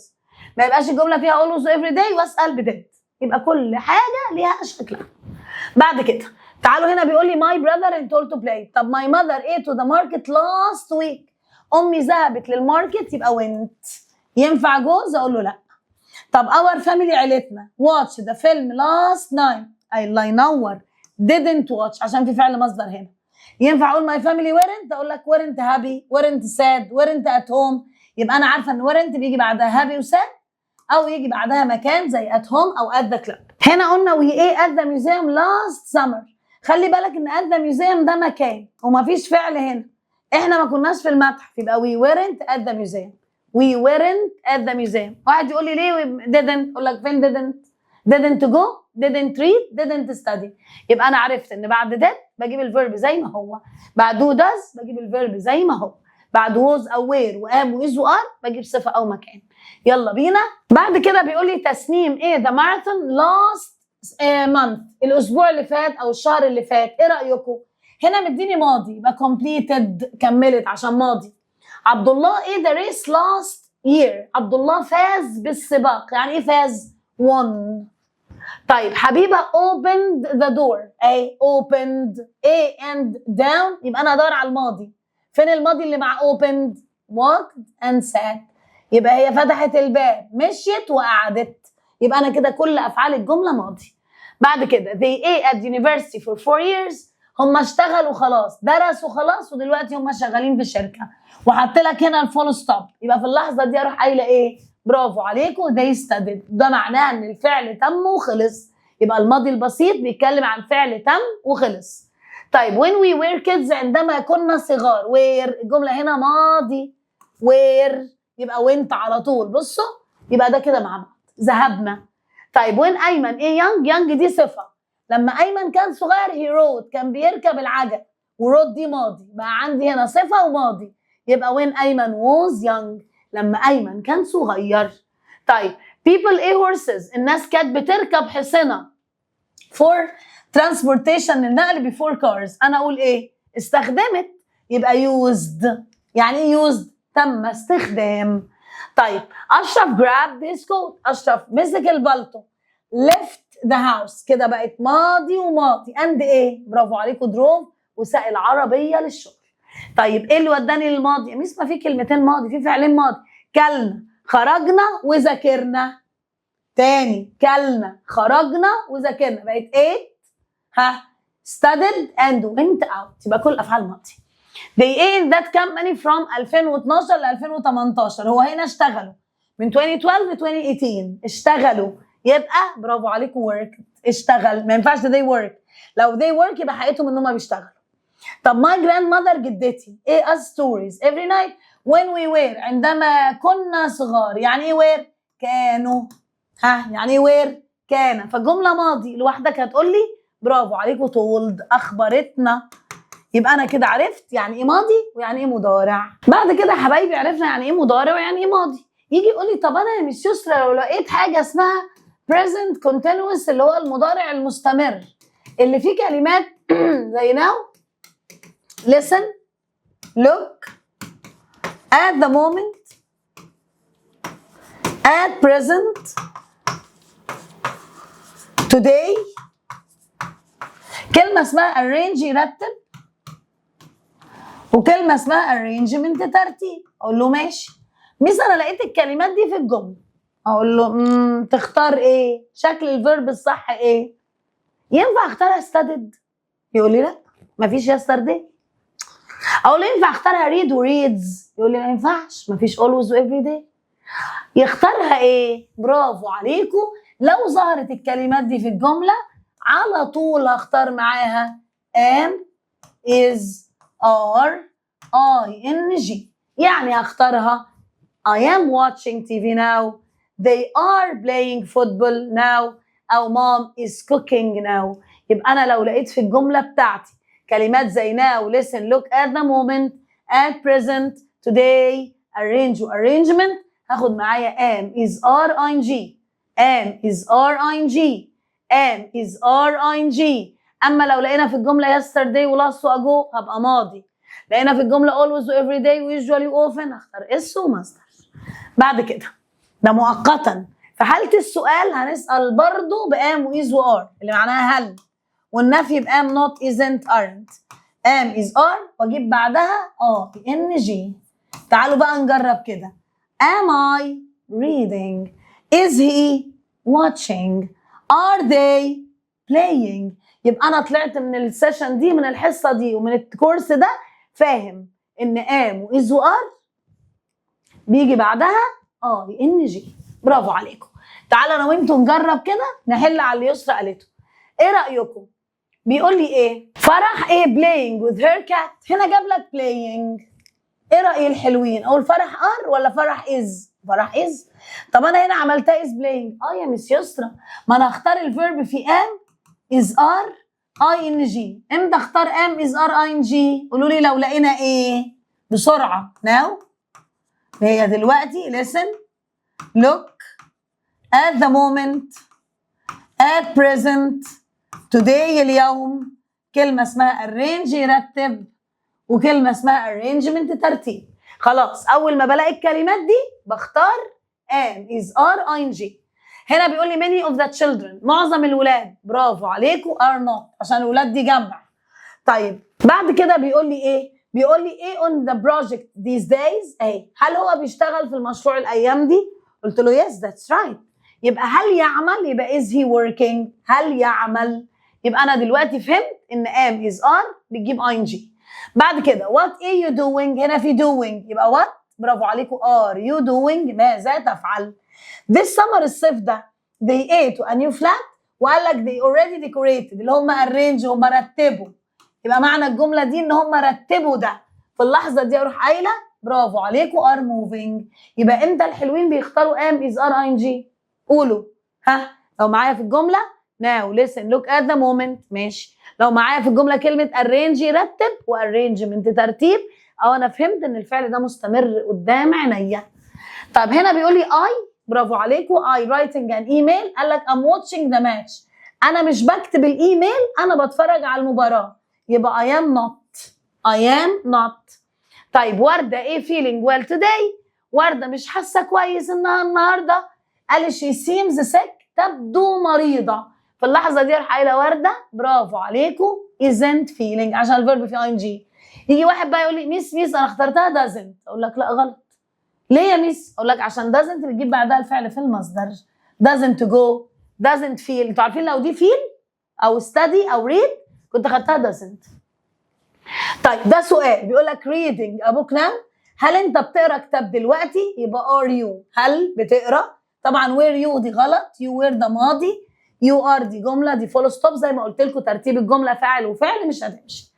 S1: ما يبقاش الجمله فيها always و every day واسال بدid. يبقى كل حاجه ليها شكلها. بعد كده تعالوا هنا بيقول لي my brother and told to play. طب my mother ate to the market last week. امي ذهبت للماركت يبقى went. ينفع جوز؟ اقول له لا. طب our family عيلتنا watch the film last night. الله ينور. didn't watch عشان في فعل مصدر هنا. ينفع اقول my family weren't؟ اقول لك weren't happy weren't sad weren't at home. يبقى انا عارفه ان weren't بيجي بعدها happy و sad او يجي بعدها مكان زي at home او at the club. هنا قلنا we ate at the museum last summer. خلي بالك ان at the museum ده مكان ومفيش فعل هنا. احنا ما كناش في المتحف يبقى we weren't at the museum. we weren't at the museum. واحد يقول لي ليه didn't؟ اقول لك فين didn't go didn't read didn't study. يبقى انا عرفت ان بعد did بجيب الفيرب زي ما هو، بعد who does بجيب الفيرب زي ما هو، بعد was او were وام وis وار بجيب صفه او مكان. يلا بينا. بعد كده بيقول لي تسنيم ايه the marathon last month. الاسبوع اللي فات او الشهر اللي فات. ايه رايكم؟ هنا مديني ماضي يبقى completed كملت عشان ماضي. عبد الله ايه the race last year. عبد الله فاز بالسباق. يعني ايه فاز؟ won. طيب حبيبه opened the door. اي opened a and down يبقى انا ادور على الماضي. فين الماضي اللي مع opened؟ walked and sat. يبقى هي فتحت الباب مشيت وقعدت. يبقى انا كده كل افعال الجمله ماضي. بعد كده they ate at university for 4 years. هم اشتغلوا خلاص درسوا خلاص ودلوقتي هم شغالين في الشركه. وحط لك هنا الفول ستوب. يبقى في اللحظه دي اروح قايله ايه؟ برافو عليكم they studied. ده معناه ان الفعل تم وخلص. يبقى الماضي البسيط بيتكلم عن فعل تم وخلص. طيب when we were kids عندما كنا صغار. were الجمله هنا ماضي. were يبقى went على طول. بصوا يبقى ده كده مع بعض ذهبنا. طيب when ايمن ايه young دي صفه. لما ايمن كان صغير he rode كان بيركب العجل ورود دي ماضي. بقى عندي هنا صفه وماضي. يبقى when ايمن was young لما ايمن كان صغير. طيب people ايه horses الناس كانت بتركب حصنه for transportation النقل before cars. انا اقول ايه؟ استخدمت. يبقى used. يعني ايه used؟ تم استخدام. طيب اشرف grabbed his coat. اشرف مسك البلطو. left the house كده بقت ماضي وماضي. and ايه؟ برافو عليكم drove وساق العربيه للشغل. طيب ايه اللي وداني للماضي؟ يا ميس ما في كلمتين ماضي في فعلين ماضي. كلنا خرجنا وذاكرنا. تاني كلنا خرجنا وذاكرنا بقت ايه؟ studied and went out. يبقى كل افعال ماضي. they ate in that company from 2012 ل 2018. هو هنا اشتغلوا من 2012 ل 2018 اشتغلوا. يبقى برافو عليكم work اشتغل. ما ينفعش they work. لو they work يبقى حقيقتهم ان هم بيشتغلوا. طب my grandmother جدتي ايه us stories every night when we were عندما كنا صغار. يعني ايه were؟ كانوا. يعني ايه were؟ كان. فالجمله ماضي لوحدك هتقول لي برافو عليكم told اخبرتنا. يبقى انا كده عرفت يعني ايه ماضي ويعني ايه مضارع. بعد كده يا حبايبي عرفنا يعني ايه مضارع ويعني ايه ماضي. يجي يقول لي طب انا يا مس يسرا لو لقيت حاجه اسمها present continuous اللي هو المضارع المستمر اللي فيه كلمات زي now listen look at the moment at present today. كلمه اسمها arrange يرتب وكلمه اسمها arrangement ترتيب. اقول له ماشي ميس انا لقيت الكلمات دي في الجمله. اقول له تختار ايه؟ شكل الفيرب الصح ايه؟ ينفع اختارها studied؟ يقول لي لا مفيش yesterday. اقول له ينفع اختارها read و reads؟ يقول لي ما ينفعش مفيش always و every day. يختارها ايه؟ برافو عليكم. لو ظهرت الكلمات دي في الجملة على طول هختار معاها am is are ing، يعني هختارها I am watching TV now, they are playing football now، أو mom is cooking now. يبقى أنا لو لقيت في الجملة بتاعتي كلمات زي now, listen, look, at the moment, at present, today, arrange و arrangement، هاخد معايا am is are ing، am is are ing، am is are ing. أما لو لقينا في الجملة yesterday و last و ago هبقى ماضي. لقينا في الجملة always و every day و usually و often هختار اس ومصدر. بعد كده ده مؤقتا في حالة السؤال هنسأل برضو بام وإز وآر اللي معناها هل، والنفي بام not isn't aren't. am is are واجيب بعدها ing. تعالوا بقى نجرب كده. am I reading؟ is he watching؟ are they playing؟ يبقى أنا طلعت من السيشن دي، من الحصة دي ومن الكورس ده فاهم إن am وإز وآر بيجي بعدها ing. برافو عليكم. تعالوا انا وانتم نجرب كده نحل على اللي يسرا قالته. ايه رايكم؟ بيقول لي ايه؟ فرح ايه playing with her cat، هنا جاب لك playing. ايه راي الحلوين؟ اقول فرح ار ولا فرح از؟ فرح از. طب انا هنا عملتها از playing. يا مس يسرا، ما انا اختار الفيرب في ام از ار ing. امتى اختار ام از ار ing؟ قولوا لي لو لقينا ايه بسرعه. now هي دلوقتي listen look at the moment at present today اليوم، كلمة اسمها arrange يرتب، وكلمة اسمها arrangement ترتيب. خلاص أول ما بلاقي الكلمات دي بختار am is are ing. هنا بيقول لي many of the children، معظم الولاد. برافو عليكم are not عشان الولاد دي جمع. طيب بعد كده بيقول لي ايه؟ بيقول لي ايه on the project these days؟ اهي هل هو بيشتغل في المشروع الايام دي؟ قلت له yes that's right. يبقى هل يعمل؟ يبقى is he working؟ هل يعمل؟ يبقى انا دلوقتي فهمت ان am is are بتجيب ing. بعد كده what are you doing؟ هنا في doing يبقى what؟ برافو عليكم are you doing؟ ماذا تفعل؟ this summer الصيف ده they ate a new flat، وقال لك they already decorated اللي هم arrange هم رتبوا. يبقى معنى الجملة دي ان هم رتبوا ده. في اللحظة دي اروح قايلة برافو عليكم are moving. يبقى امتى الحلوين بيختاروا am is are ing؟ قولوا ها. لو معايا في الجملة now listen look at the moment ماشي. لو معايا في الجملة كلمة arrange يرتب وarrangement ترتيب، او انا فهمت ان الفعل ده مستمر قدام عينيا. طب هنا بيقول لي I، برافو عليكم I writing an email، قال لك I'm watching the match، انا مش بكتب الايميل انا بتفرج على المباراة، يبقى I am not. طيب وردة ايه feeling well today؟ وردة مش حاسة كويس النهاردة. قال she seems sick، تبدو مريضة. في اللحظة دي راح قايلة وردة برافو عليكم isn't feeling عشان الفيرب في ing. يجي واحد بقى يقول لي ميس انا اخترتها doesn't، اقول لك لا غلط. ليه يا ميس؟ اقول لك عشان doesn't بتجيب بعدها الفعل في المصدر. doesn't go doesn't feel. انتوا عارفين لو دي feel او study او read كنت خدتها doesn't. طيب ده سؤال بيقول لك reading a book now، هل انت بتقرا كتاب دلوقتي؟ يبقى are you، هل بتقرا؟ طبعا were you دي غلط، you were ده ماضي، you are دي جمله دي فول ستوب. زي ما قلت لكم ترتيب الجمله فاعل وفعل مش هتمشي.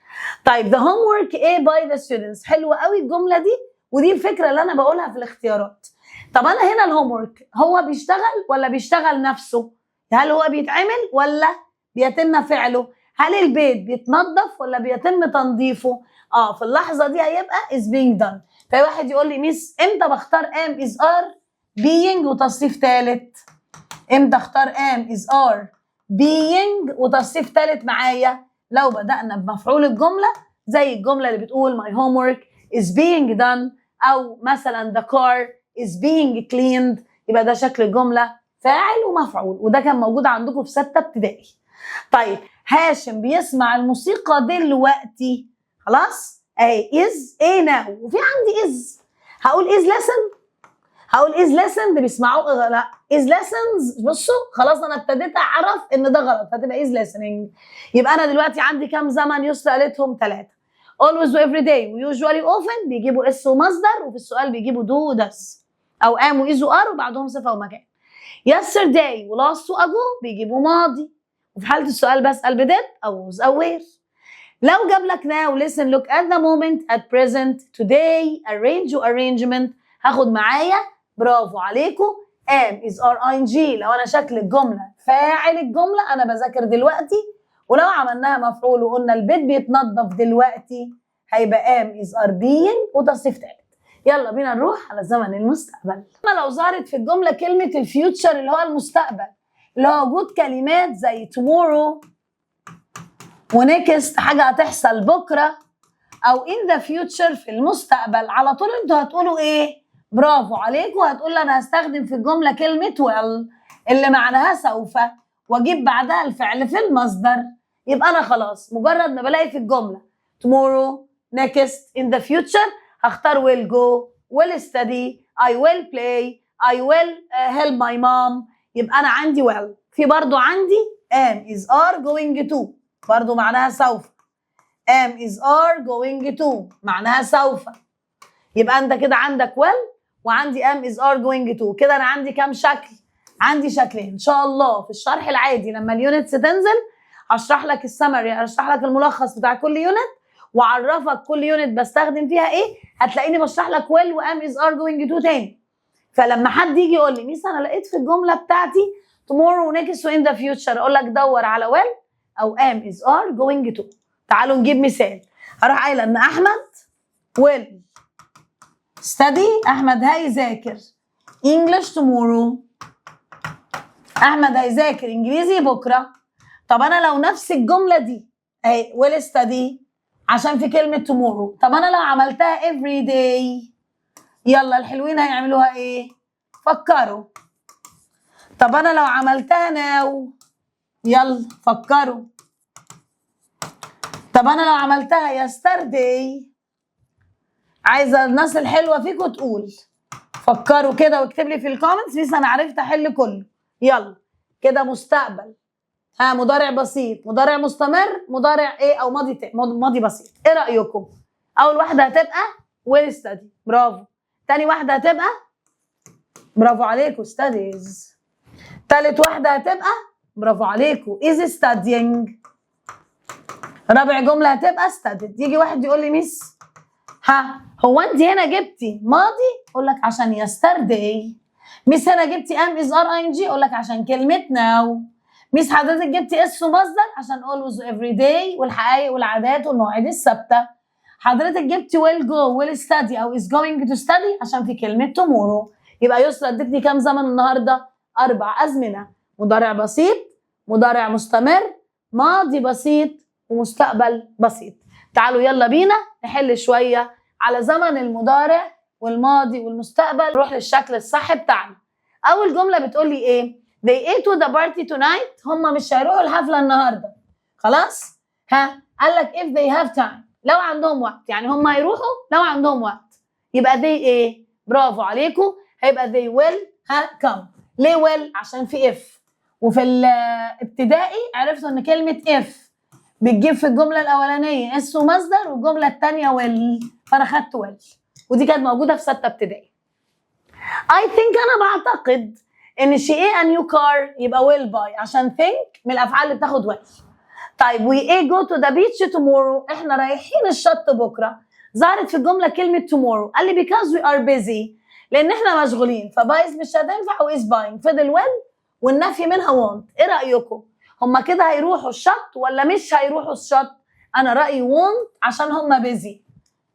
S1: طيب the homework ايه by the students، حلوه قوي الجمله دي، ودي الفكره اللي انا بقولها في الاختيارات. طب انا هنا الهومورك هو بيشتغل ولا بيشتغل نفسه؟ هل هو بيتعمل ولا بيتم فعله؟ هل البيت بيتنظف ولا بيتم تنظيفه؟ في اللحظه دي هيبقى is being done. في واحد يقول لي ميس امتى بختار am is are being وتصريف ثالث؟ امتى اختار am is are being وتصريف ثالث معايا؟ لو بدأنا بمفعول الجمله زي الجمله اللي بتقول my homework is being done، او مثلا the car is being cleaned، يبقى ده شكل الجمله فاعل ومفعول، وده كان موجود عندكم في 6 ابتدائي. طيب هاشم بيسمع الموسيقى دلوقتي، خلاص اهي is ايه now، وفي عندي is، هقول is listen، هقول is listen ده بيسمعوه لا is listens. بصوا خلاص انا ابتديت اعرف ان ده غلط، هتبقى is listening. يبقى انا دلوقتي عندي كام زمن يسرا قالتهم؟ 3. always و every day و usually often بيجيبوا اس ومصدر، وفي السؤال بيجيبوا do و does. او am و is و are وبعدهم صفه ومكان. yesterday و last و ago بيجيبوا ماضي، وفي حاله السؤال بسال بدid او was او were. لو جاب لك now listen look at the moment at present today arrange و arrangement هاخد معايا برافو عليكم am is are ing. لو انا شكل الجمله فاعل الجمله انا بذاكر دلوقتي، ولو عملناها مفعول وقلنا البيت بيتنظف دلوقتي هيبقى am is are being وتصريف تالت. يلا بينا نروح على زمن المستقبل. اما لو ظهرت في الجمله كلمه الفيوتشر اللي هو المستقبل اللي هو وجود كلمات زي tomorrow ونكست حاجه هتحصل بكره او in the future في المستقبل، على طول انتوا هتقولوا ايه؟ برافو عليكم، هتقول انا هستخدم في الجمله كلمه will اللي معناها سوف واجيب بعدها الفعل في المصدر. يبقى انا خلاص مجرد ما بلاقي في الجمله tomorrow next in the future هختار will go will study I will play I will help my mom. يبقى انا عندي will. في برضو عندي am is are going to برضو معناها سوف. am is are going to معناها سوف. يبقى انت كده عندك will وعندي am is are going to. كده انا عندي كام شكل؟ عندي شكلين. ان شاء الله في الشرح العادي لما اليونتس تنزل هشرح لك السمري، هشرح لك الملخص بتاع كل يونت واعرفك كل يونت بستخدم فيها ايه. هتلاقيني بشرح لك will و am is are going to تاني. فلما حد يجي يقول لي ميس انا لقيت في الجمله بتاعتي tomorrow و next و in the future اقول لك دور على will او am is are going to. تعالوا نجيب مثال. هروح قايله ان احمد will study احمد هيذاكر English tomorrow. احمد هيذاكر انجليزي بكره. طب انا لو نفس الجمله دي اهي will study عشان في كلمه tomorrow، طب انا لو عملتها every day يلا الحلوين هيعملوها ايه؟ فكروا. طب انا لو عملتها now يلا فكروا. طب انا لو عملتها yesterday عايزه الناس الحلوه فيكم تقول فكروا كده واكتب لي في الكومنتس بس انا عرفت احل كله. يلا كده مستقبل مضارع بسيط مضارع مستمر مضارع ايه او ماضي بسيط. ايه رايكم؟ اول واحده هتبقى will study برافو. تاني واحده هتبقى برافو عليكم studies. تالت واحده هتبقى برافو عليكم is studying. رابع جمله هتبقى studied. يجي واحد يقول لي ميس هو انت هنا جبتي ماضي؟ اقول لك عشان yesterday. ميس هنا جبتي am is are ing اقول لك عشان كلمه now. ميس حضرتك جبتي اس ومصدر عشان always every day والحقائق والعادات والمواعيد الثابته. حضرتك جبتي will go will study او is going to study عشان في كلمه tomorrow. يبقى يسرا ادتني كام زمن النهارده؟ 4 ازمنه. مضارع بسيط مضارع مستمر ماضي بسيط ومستقبل بسيط. تعالوا يلا بينا نحل شويه على زمن المضارع والماضي والمستقبل. نروح للشكل الصح بتاعنا. اول جمله بتقول لي ايه؟ they ate to the party tonight. هم مش هيروحوا الحفله النهارده. خلاص؟ قال لك if they have time لو عندهم وقت، يعني هم هيروحوا لو عندهم وقت. يبقى they ايه؟ برافو عليكم، هيبقى they will come. ليه will؟ عشان في if. وفي الابتدائي عرفتوا ان كلمه if بتجيب في الجمله الاولانيه اس ومصدر والجمله الثانيه will، فانا خدت will ودي كانت موجوده في 6 ابتدائي. I think انا بعتقد ان she a new car يبقى will buy عشان think من الافعال اللي بتاخد will. طيب we a go to the beach tomorrow احنا رايحين الشط بكره. ظهرت في الجمله كلمه tomorrow قال لي because we are busy لان احنا مشغولين فبايز مش هتنفع و is buying فضل will والنفي منها want. ايه رايكم؟ هما كده هيروحوا الشط ولا مش هيروحوا الشط؟ انا رايي want عشان هما busy.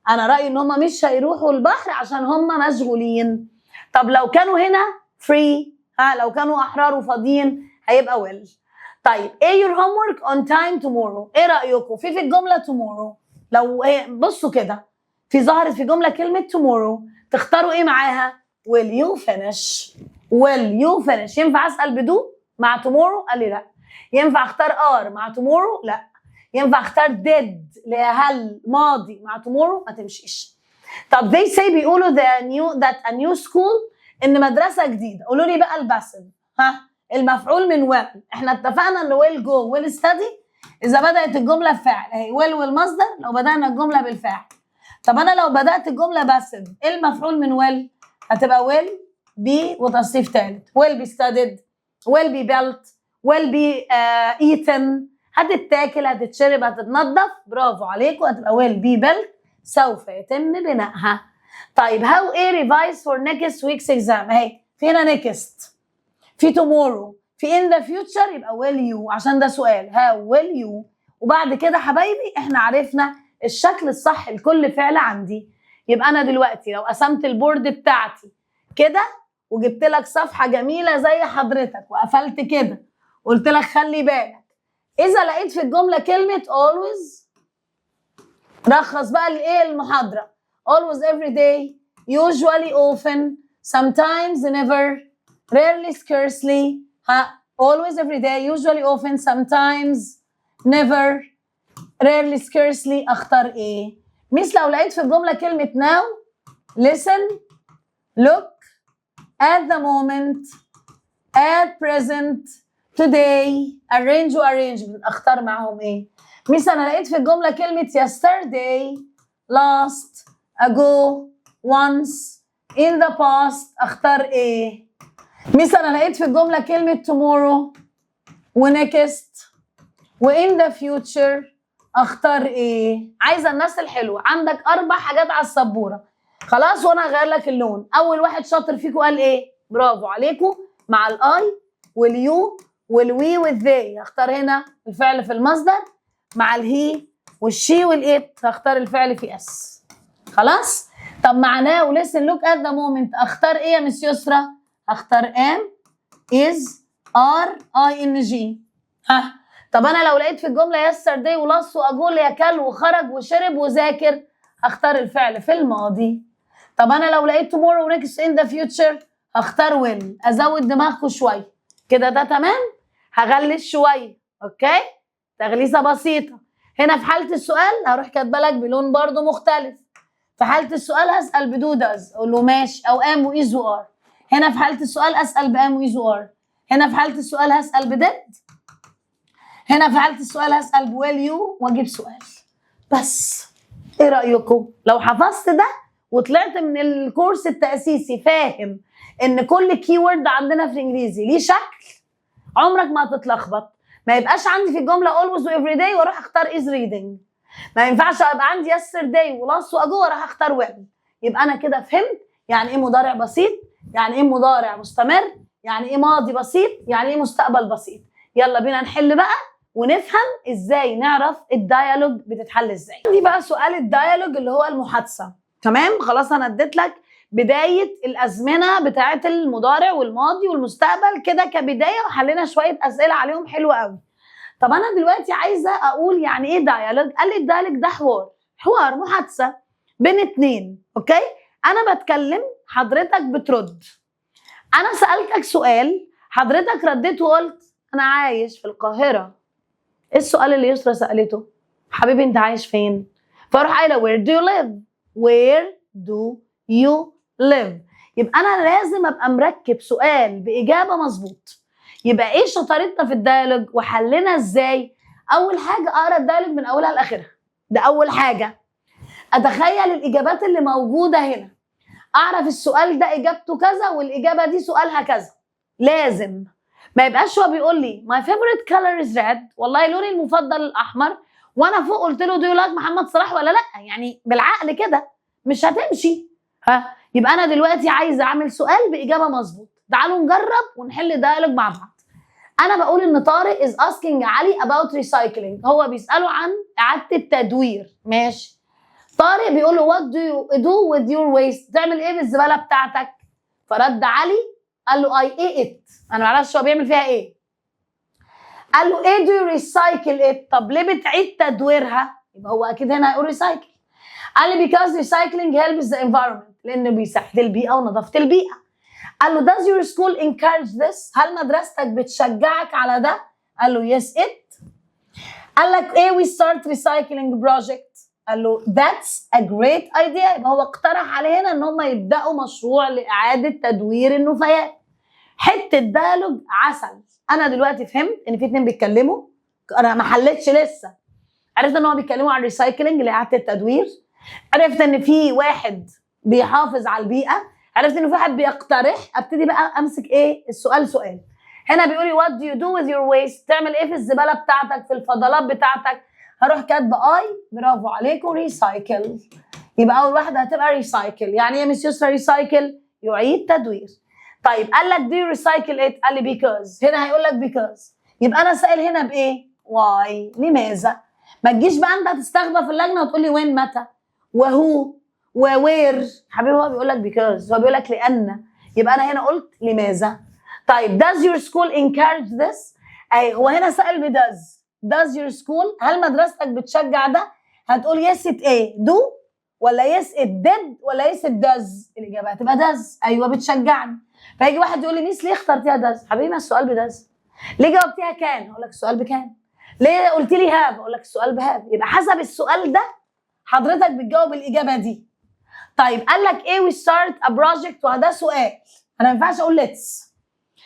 S1: انا رايي ان هما مش هيروحوا البحر عشان هما مشغولين. طب لو كانوا هنا free لو كانوا احرار وفاضيين هيبقى will. طيب ايه your homework on time tomorrow؟ ايه رايكم في الجمله tomorrow؟ لو بصوا كده في ظهرت في جمله كلمه tomorrow تختاروا ايه معاها؟ will you finish. will you finish. ينفع اسال بدون مع tomorrow؟ قال لي لا. ينفع اختار are مع tomorrow؟ لا. ينفع اختار did اللي هي هل ماضي مع tomorrow؟ ما تمشيش. طب they say بيقولوا that a new school ان مدرسه جديده. قولوا لي بقى الباسف المفعول من will. احنا اتفقنا ان will go will study اذا بدات الجمله بفعل اهي will والمصدر لو بدانا الجمله بالفعل. طب انا لو بدات الجمله باسف ايه المفعول من will؟ هتبقى will be وتصريف ثالث. will be studied, will be built, will be eaten. هتتاكل، هتتشرب، هتتنضف. برافو عليكم، هتبقى will be built، سوف يتم بنائها. طيب how a revise for next week's exam. اهي في هنا next، في tomorrow، في in the future، يبقى will you عشان ده سؤال. how will you. وبعد كده حبايبي احنا عرفنا الشكل الصح لكل فعل عندي. يبقى انا دلوقتي لو قسمت البورد بتاعتي كده وجبت لك صفحه جميله زي حضرتك وقفلت كده قلت لك خلي بالك، اذا لقيت في الجمله كلمه always، رخص بقى الايه المحاضره. always every day، usually often، sometimes never، rarely scarcely. always every day، usually often، sometimes never، rarely scarcely. اختار ايه؟ مثل لو لقيت في الجمله كلمه now، listen، look، at the moment، at present، today، arrange وarrangement. اختار معاهم ايه؟ مثل انا لقيت في الجمله كلمه yesterday، last، ago، once، in the past. اختار ايه؟ مثل انا لقيت في الجمله كلمه tomorrow وnext وin the future. اختار ايه؟ عايزه الناس الحلوه. عندك 4 حاجات على السبوره خلاص، وانا هغير لك اللون. اول واحد شاطر فيكم قال ايه؟ برافو عليكم. مع الاي واليو والوي والذي هختار هنا الفعل في المصدر، مع الهي والشي والإت هختار الفعل في اس. خلاص؟ طب معناه ولسن لوك ات ذا مومنت اختار ايه يا مس يسرا؟ هختار ام، از، ار، اي ان جي. طب انا لو لقيت في الجمله yesterday ولص واجول ياكل وخرج وشرب وذاكر هختار الفعل في الماضي. طب انا لو لقيت tomorrow next in the future هختار will. ازود دماغكم شويه كده، ده تمام. هغلس شويه، اوكي، تغليسه بسيطه. هنا في حاله السؤال هروح كاتبه لك بلون برضو مختلف. في حاله السؤال هسال بدو داز، اقول له ماشي، او ام وايز وار. هنا في حاله السؤال اسال بام وايز وار. هنا في حاله السؤال هسال بديد. هنا في حاله السؤال هسال بويل يو واجيب سؤال. بس ايه رايكم لو حفظت ده وطلعت من الكورس التاسيسي فاهم ان كل كي وورد عندنا في الانجليزي ليه شكل؟ عمرك ما هتتلخبط. ما يبقاش عندي في الجمله always و every day واروح اختار is reading. ما ينفعش ابقى عندي yesterday ولص واجو واروح اختار will. يبقى انا كده فهمت يعني ايه مضارع بسيط، يعني ايه مضارع مستمر، يعني ايه ماضي بسيط، يعني ايه مستقبل بسيط. يلا بينا نحل بقى ونفهم ازاي نعرف الديالوج بتتحل ازاي. دي بقى سؤال الديالوج اللي هو المحادثه. تمام، خلاص انا اديت لك بدايه الازمنه بتاعه المضارع والماضي والمستقبل كده كبدايه، وحلينا شويه اسئله عليهم حلوه قوي. طب انا دلوقتي عايزه اقول يعني ايه ديالوج. قال لي الديالوج ده حوار محادثه بين اتنين. اوكي، انا بتكلم حضرتك بترد. انا سالتك سؤال حضرتك رديت وقلت انا عايش في القاهره. ايه السؤال اللي يسرا سالته؟ حبيبي انت عايش فين؟ فاروح قايله where do you live. where do you live. يبقى انا لازم ابقى مركب سؤال باجابه مظبوط. يبقى ايه شطارتنا في الديالوج وحلنا ازاي؟ اول حاجه اقرا الديالوج من اولها لاخرها. ده اول حاجه. اتخيل الاجابات اللي موجوده هنا، اعرف السؤال ده اجابته كذا والاجابه دي سؤالها كذا. لازم ما يبقاش هو بيقول لي my favorite color is red، والله لوني المفضل الاحمر، وانا فوق قلت له do you like محمد صلاح ولا لا. يعني بالعقل كده مش هتمشي. يبقى انا دلوقتي عايزه اعمل سؤال باجابه مظبوط. تعالوا نجرب ونحل ديالوج مع بعض. انا بقول ان طارق is asking علي about recycling، هو بيساله عن اعاده التدوير. ماشي، طارق بيقول له what do you do with your waste، تعمل ايه بالزباله بتاعتك؟ فرد علي قال له I ate it. انا معرفش هو بيعمل فيها ايه. قال له ايه do you recycle it، طب ليه بتعيد تدويرها؟ يبقى هو اكيد هنا هيقول recycle. قال لي because recycling helps the environment، لانه بيساعد البيئه ونظافه البيئه. قال له does your school encourage this، هل مدرستك بتشجعك على ده؟ قال له yes it. قال لك ايه we start recycling project، قال له that's a great idea. يبقى هو اقترح عليه هنا ان هم يبداوا مشروع لاعاده تدوير النفايات. حته ديالوج عسل. انا دلوقتي فهمت ان في اتنين بيتكلموا، انا ما حلتش لسه. عرفت ان هم بيتكلموا عن الريسايكلينج لاعاده التدوير، عرفت ان في واحد بيحافظ على البيئه، عرفت ان في واحد بيقترح، ابتدي بقى امسك ايه السؤال سؤال. هنا بيقول لي what do you do with your waste، تعمل ايه في الزباله بتاعتك، في الفضلات بتاعتك. هروح كاتبه اي، برافو عليكم، ريسايكل. يبقى اول واحده هتبقى ريسايكل. يعني ايه يا مس يسرا ريسايكل؟ يعيد تدوير. طيب قال لك do you recycle it؟ قال لي because. هنا هيقول لك because، يبقى انا سائل هنا بايه؟ why، لماذا. ما تجيش بقى انت هتستخبى في اللجنه وتقول لي وين، متى، وهو، ووير. حبيبي هو بيقول لك because، هو بيقول لك لان، يبقى انا هنا قلت لماذا. طيب does your school encourage this؟ اي هو هنا سأل ب does your school، هل مدرستك بتشجع ده؟ هتقول yes it ايه do، ولا yes it did، ولا yes it does. الاجابه هتبقى does، ايوه بتشجعني. فيجي واحد يقول لي ميس ليه اخترتيها does؟ حبيبي السؤال ب does. ليه جاوبتيها كان؟ اقول لك السؤال بكان. ليه قلت لي have؟ اقول لك السؤال بهاف. يبقى حسب السؤال ده حضرتك بتجاوب الاجابه دي. طيب قال لك ايه we start a project، وده سؤال، انا ما ينفعش اقول let's،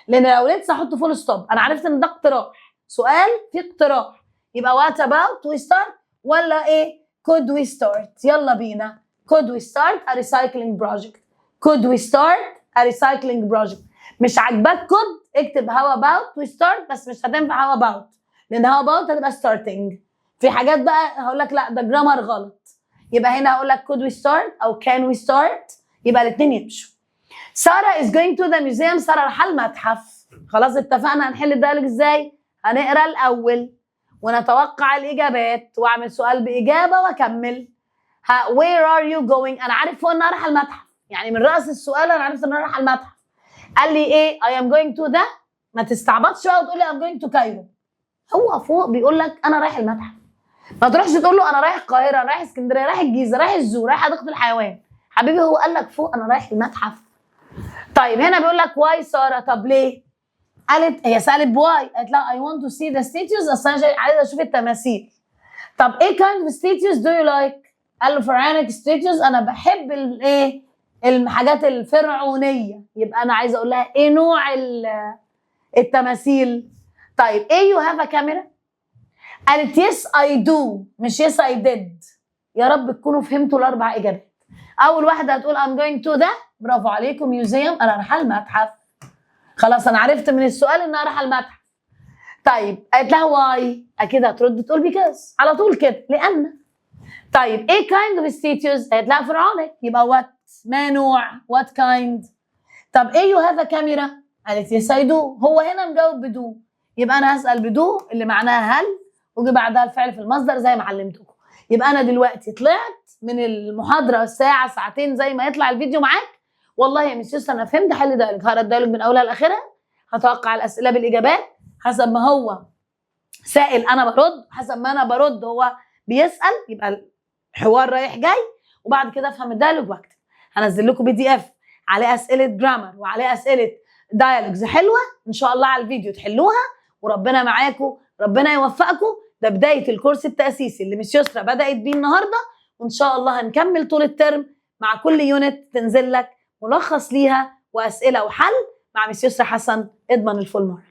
S1: لان لو let's هحط فول ستوب. انا عرفت ان ده اقتراح، سؤال في اقتراح، يبقى what about we start ولا ايه could we start. يلا بينا. could we start a recycling project. could we start a recycling project. مش عاجباك could، اكتب how about we start، بس مش هتنفع how about، لان how about هتبقى starting. في حاجات بقى هقول لك لا ده جرامر غلط، يبقى هنا هقول لك could we start او can we start، يبقى الاثنين يمشوا. سارة is going to the museum، سارة رايحة المتحف. خلاص اتفقنا هنحل الديالوج ازاي؟ هنقرا الاول ونتوقع الاجابات واعمل سؤال باجابه واكمل. where are you going؟ انا عارف فوق ان انا رايحه المتحف، يعني من راس السؤال انا عرفت ان انا رايحه المتحف. قال لي ايه I am going to ده، ما تستعبطش بقى وتقول لي I'm going to كايرو. هو فوق بيقول لك انا رايح المتحف، ما تروحش تقول له انا رايح القاهره، انا رايح اسكندريه، رايح الجيزه، رايح الزو، رايح حديقه الحيوان. حبيبي هو قال لك فوق انا رايح المتحف. طيب هنا بيقول لك واي ساره، طب ليه؟ قالت هي سالت بواي، قالت لها I want to see the statues، اصل انا عايزه اشوف التماثيل. طب ايه kind of statues do you like؟ قال له pharaonic statues، انا بحب الايه؟ الحاجات الفرعونيه. يبقى انا عايزه اقول لها ايه نوع التماثيل؟ طيب ايه you have a camera؟ قالت yes I do، مش yes I did. يا رب تكونوا فهمتوا الاربع اجابات. اول واحده هتقول I'm going to ده، برافو عليكم ميوزيوم، انا رايحه المتحف. خلاص انا عرفت من السؤال ان انا رايحه المتحف. طيب قالت لها واي، اكيد هترد تقول بيكاز على طول كده، لان. طيب ايه kind of statues؟ قالت لها فرعونيك، يبقى what، ما نوع، what kind. طب ايه you have a camera؟ قالت yes I do، هو هنا مجاوب بدو، يبقى انا هسال بدو اللي معناها هل، وجي بعدها الفعل في المصدر زي ما علمتكم. يبقى انا دلوقتي طلعت من المحاضره ساعه ساعتين زي ما يطلع الفيديو معاك. والله يا مس يسرا انا فهمت حل دايلوج، هقرا الدايلوج من اولها لاخرها، هتوقع الاسئله بالاجابات حسب ما هو سائل انا برد، حسب ما انا برد هو بيسال، يبقى الحوار رايح جاي. وبعد كده افهم الدايلوج واكتب. هنزل لكم PDF عليه اسئله جرامر وعليه اسئله دايلوجز حلوه ان شاء الله على الفيديو تحلوها، وربنا معاكم، ربنا يوفقكم. ده بدايه الكورس التاسيسي اللي مس يسرا بدات بيه النهارده، وان شاء الله هنكمل طول الترم مع كل يونت تنزل لك ملخص ليها واسئله وحل مع مس يسرا حسن. اضمن الفول مارك.